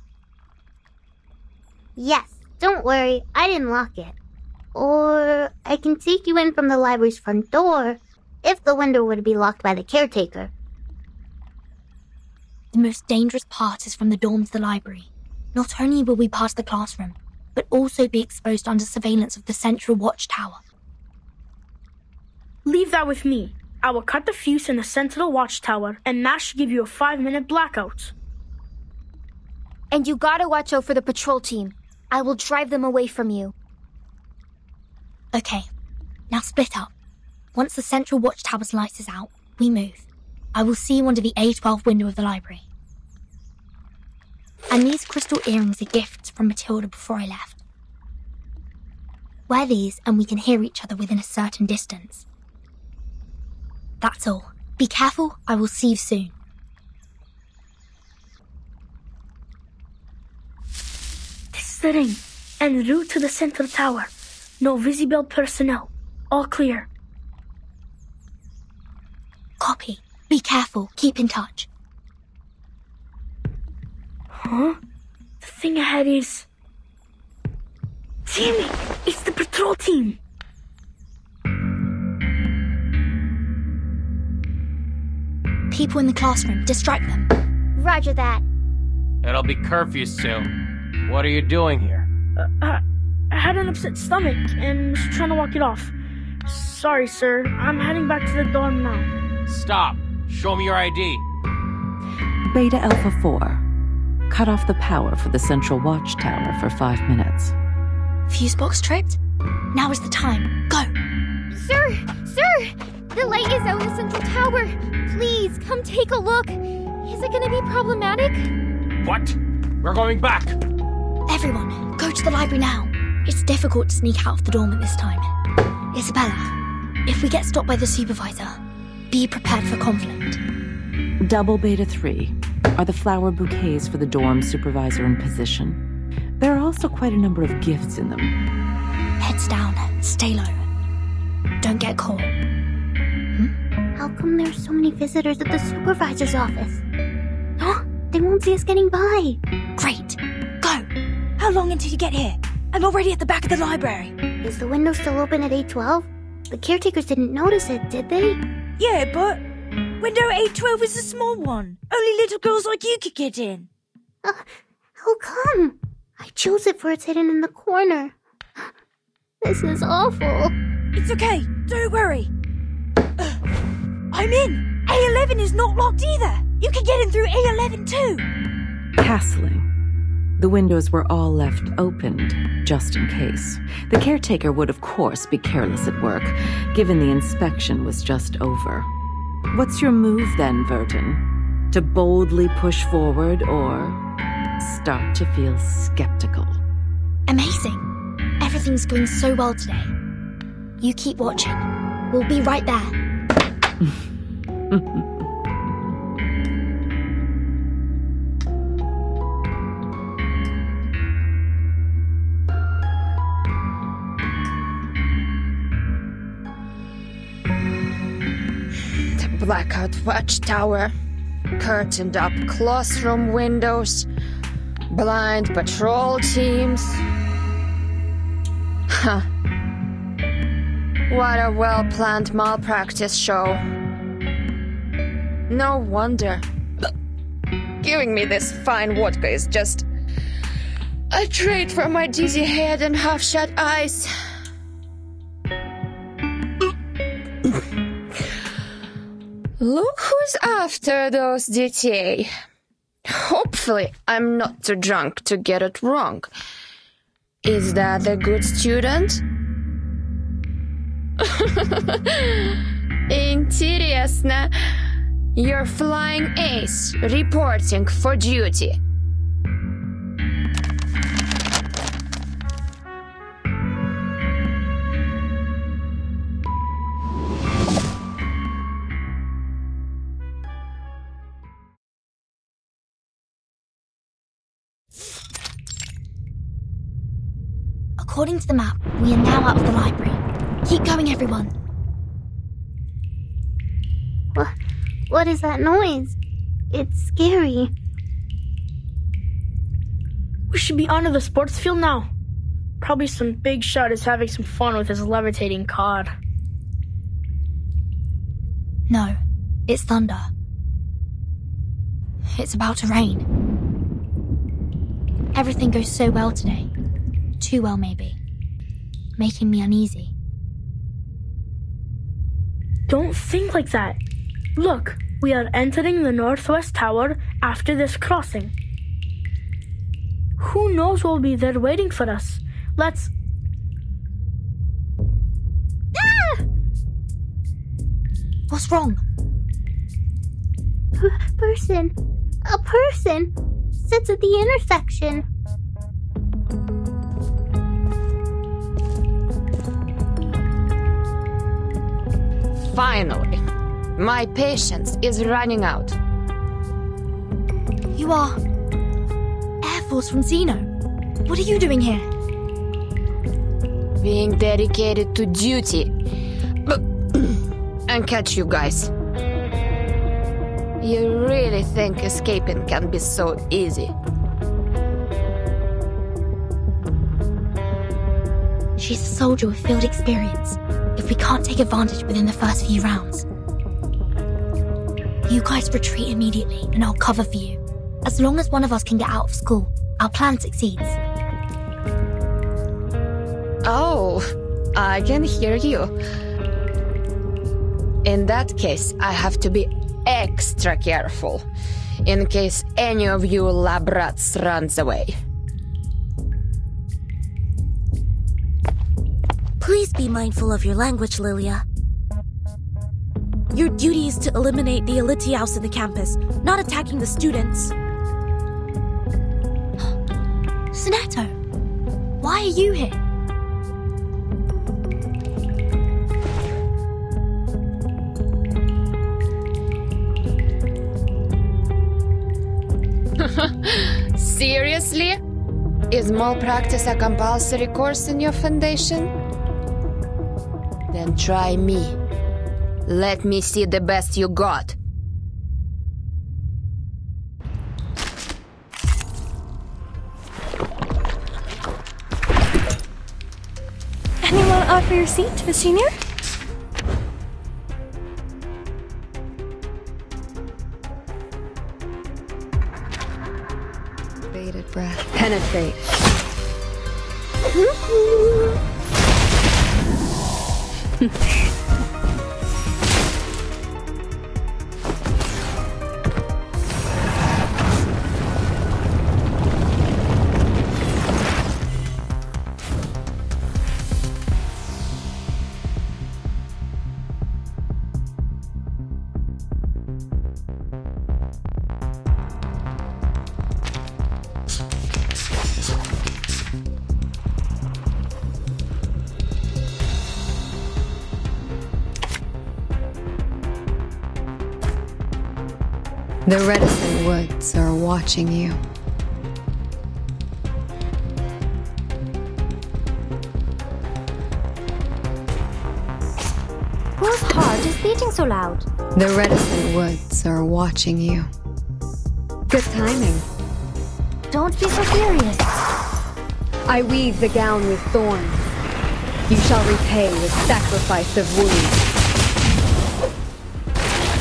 Yes, don't worry, I didn't lock it. Or I can take you in from the library's front door, if the window were to be locked by the caretaker. The most dangerous part is from the dorm to the library. Not only will we pass the classroom, but also be exposed under surveillance of the central watchtower. Leave that with me. I will cut the fuse in the central watchtower, and that should give you a 5-minute blackout. And you gotta watch out for the patrol team. I will drive them away from you. Okay, now split up. Once the central watchtower's lights is out, we move. I will see you under the A12 window of the library. And these crystal earrings are gifts from Matilda before I left. Wear these and we can hear each other within a certain distance. That's all. Be careful, I will see you soon. This is the ring, en route to the central tower. No visible personnel. All clear. Copy. Be careful, keep in touch. Huh? The thing ahead is... Damn it! It's the patrol team! People in the classroom, distract them. Roger that. It'll be curfew soon. What are you doing here? I had an upset stomach and was trying to walk it off. Sorry, sir. I'm heading back to the dorm now. Stop. Show me your ID. Beta Alpha 4. Cut off the power for the central watchtower for 5 minutes. Fuse box tripped? Now is the time. Go! Sir! The light is out in the central tower. Please, come take a look. Is it gonna be problematic? What? We're going back. Everyone, go to the library now. It's difficult to sneak out of the dorm at this time. Isabella, if we get stopped by the supervisor, be prepared for conflict. Double Beta 3 are the flower bouquets for the dorm supervisor in position. There are also quite a number of gifts in them. Heads down, stay low. Don't get caught. How come there are so many visitors at the supervisor's office? They won't see us getting by. Great. Go. How long until you get here? I'm already at the back of the library. Is the window still open at A12? The caretakers didn't notice it, did they? Yeah, but window A12 is a small one. Only little girls like you could get in. How come? I chose it for it's hidden in the corner. This is awful. It's okay. Don't worry. I'm in. A11 is not locked either. You can get in through A11 too. Castling. The windows were all left opened, just in case. The caretaker would, of course, be careless at work, given the inspection was just over. What's your move then, Verton? To boldly push forward or start to feel skeptical? Amazing. Everything's going so well today. You keep watching. We'll be right there. The blackout watchtower, curtained up classroom windows, blind patrol teams. Huh. What a well-planned malpractice show. No wonder. Giving me this fine vodka is just a treat for my dizzy head and half-shut eyes. Look who's after those DTA. Hopefully, I'm not too drunk to get it wrong. Is that a good student? Интересно. You're flying ace, reporting for duty. According to the map, we are now out of the library. Keep going, everyone. What is that noise? It's scary. We should be onto the sports field now. Probably some big shot is having some fun with his levitating cod. No, it's thunder. It's about to rain. Everything goes so well today. Too well, maybe. Making me uneasy. Don't think like that. Look, we are entering the northwest tower after this crossing. Who knows what will be there waiting for us? Let's... Ah! What's wrong? Person. A person sits at the intersection. Finally. My patience is running out. You are... Air Force from Xeno. What are you doing here? Being dedicated to duty. And catch you guys. You really think escaping can be so easy? She's a soldier with field experience. If we can't take advantage within the first few rounds. You guys retreat immediately, and I'll cover for you. As long as one of us can get out of school, our plan succeeds. Oh, I can hear you. In that case, I have to be extra careful, in case any of you lab rats runs away. Please be mindful of your language, Lilia. Your duty is to eliminate the Elitiaus in the campus, not attacking the students. Sonetto, why are you here? Seriously? Is malpractice a compulsory course in your foundation? Then try me. Let me see the best you got. Anyone offer your seat to the senior? Bated breath. Penetrate. The reticent woods are watching you. Whose heart is beating so loud? The reticent woods are watching you. Good timing. Don't be so furious. I weave the gown with thorns. You shall repay with sacrifice of wounds.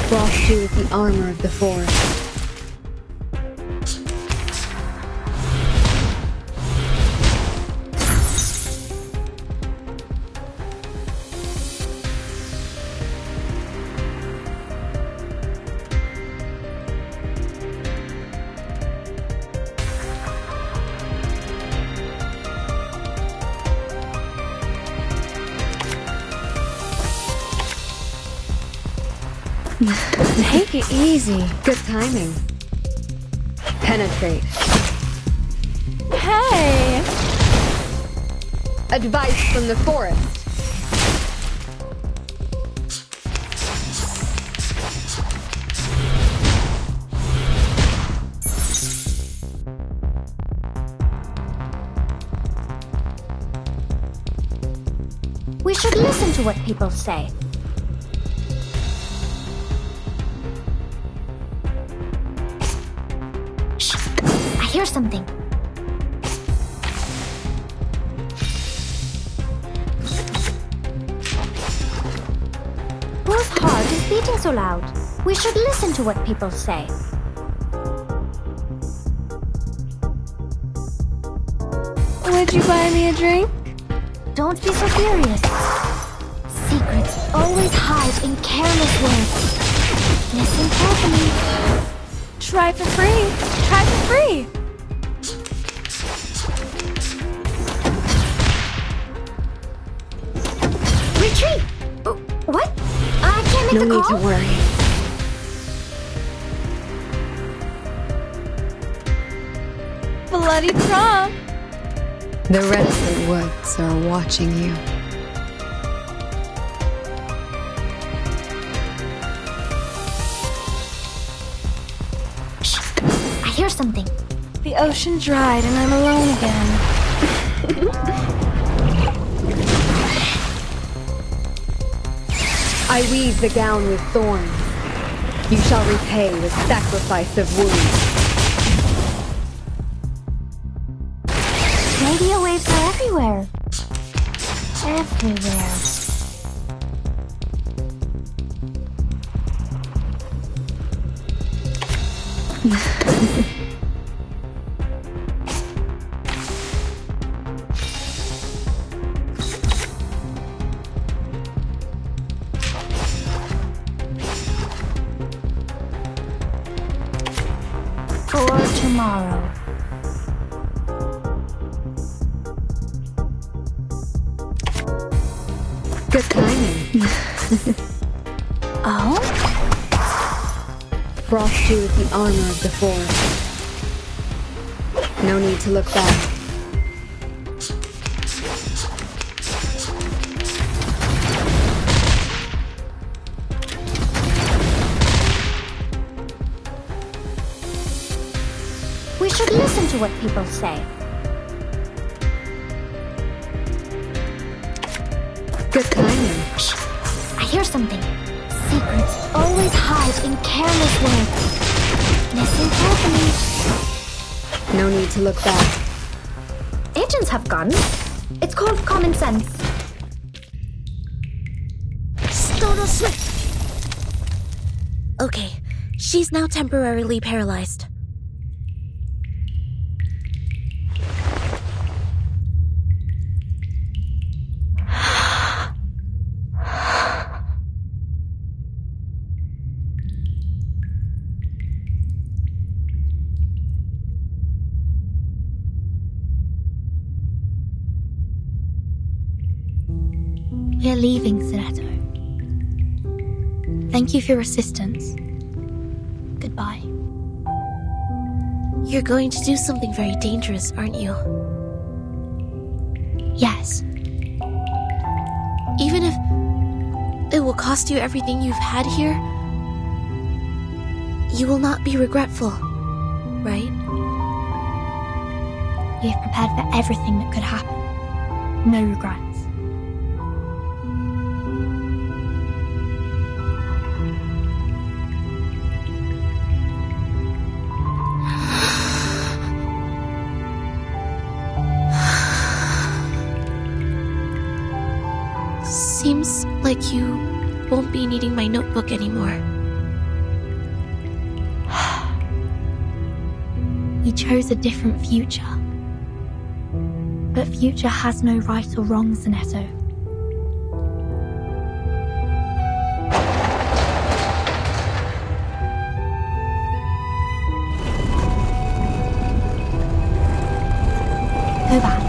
Frost you with the armor of the forest. Take it easy. Good timing. Penetrate. Hey! Advice from the forest. should listen to what people say. Shh! I hear something. Whose heart is beating so loud? We should listen to what people say. Would you buy me a drink? Don't be so furious. Secrets always hide in careless words. Listen carefully. Try for free. Try for free. Retreat! What? I can't make the call? No need to worry. Bloody prom! The reticent woods are watching you. Shh! I hear something. The ocean dried and I'm alone again. I weave the gown with thorns. You shall repay with sacrifice of wounds. Radio waves are everywhere. Everywhere. For tomorrow. Good timing. Oh? Frost you with the armor of the forest. No need to look back. We should listen to what people say. Good timing. Shh! I hear something. Secrets always hide in careless words. Listen carefully. No need to look back. Agents have guns. It's called common sense. Stono Swift! Okay, she's now temporarily paralyzed. We're leaving, Sinetto. Thank you for your assistance. Goodbye. You're going to do something very dangerous, aren't you? Yes. Even if it will cost you everything you've had here, you will not be regretful, right? We've prepared for everything that could happen. No regrets. Seems like you won't be needing my notebook anymore. We chose a different future. But future has no right or wrong, Sinetto. Go back.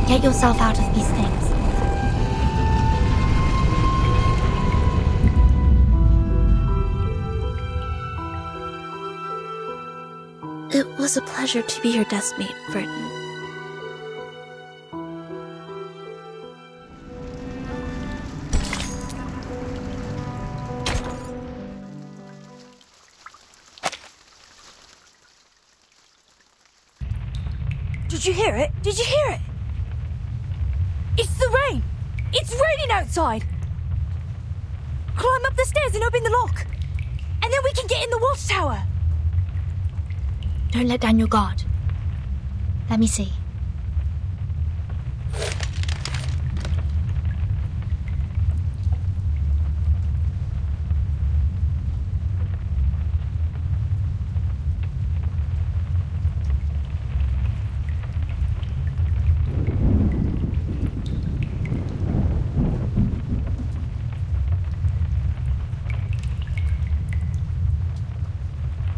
Get yourself out of these things. It was a pleasure to be your deskmate, Burton. Did you hear it? Did you hear it? It's the rain! It's raining outside! Climb up the stairs and open the lock. And then we can get in the watchtower. Don't let down your guard. Let me see.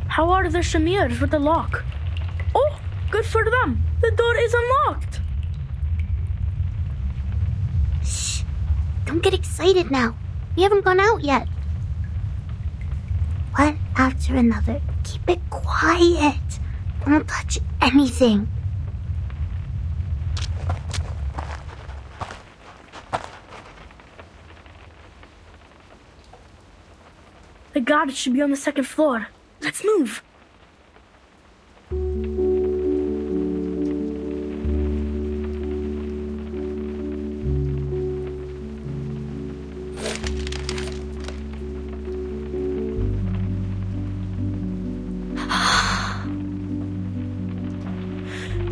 How are the Shamirs with the lock? Oh, good for them. The door is unlocked. Shh. Don't get excited now. We haven't gone out yet. One after another. Keep it quiet. Don't touch anything. The garage should be on the second floor. Let's move.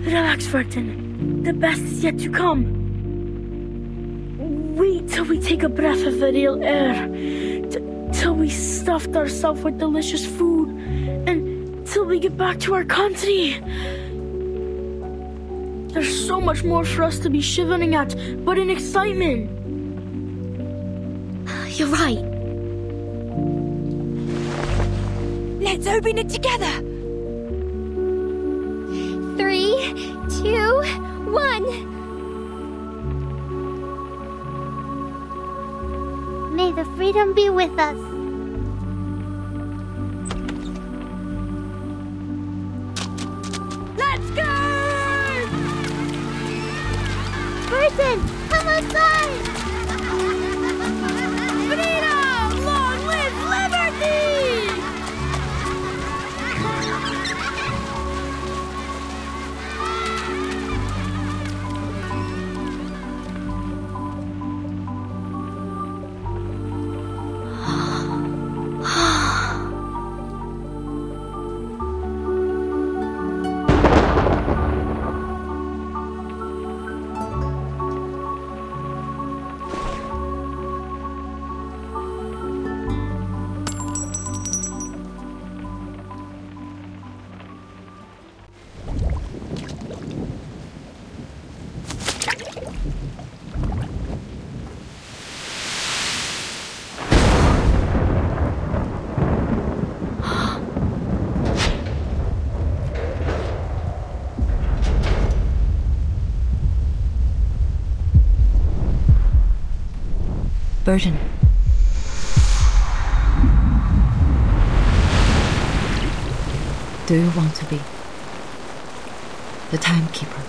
Relax, Vertin. The best is yet to come. Wait till we take a breath of the real air. Till we stuffed ourselves with delicious food. And till we get back to our country. There's so much more for us to be shivering at, but in excitement. You're right. Let's open it together. 3, 2, 1. May the freedom be with us. Let's go! Burton, come outside! Freedom! Long live liberty! Burton. Do you want to be the timekeeper?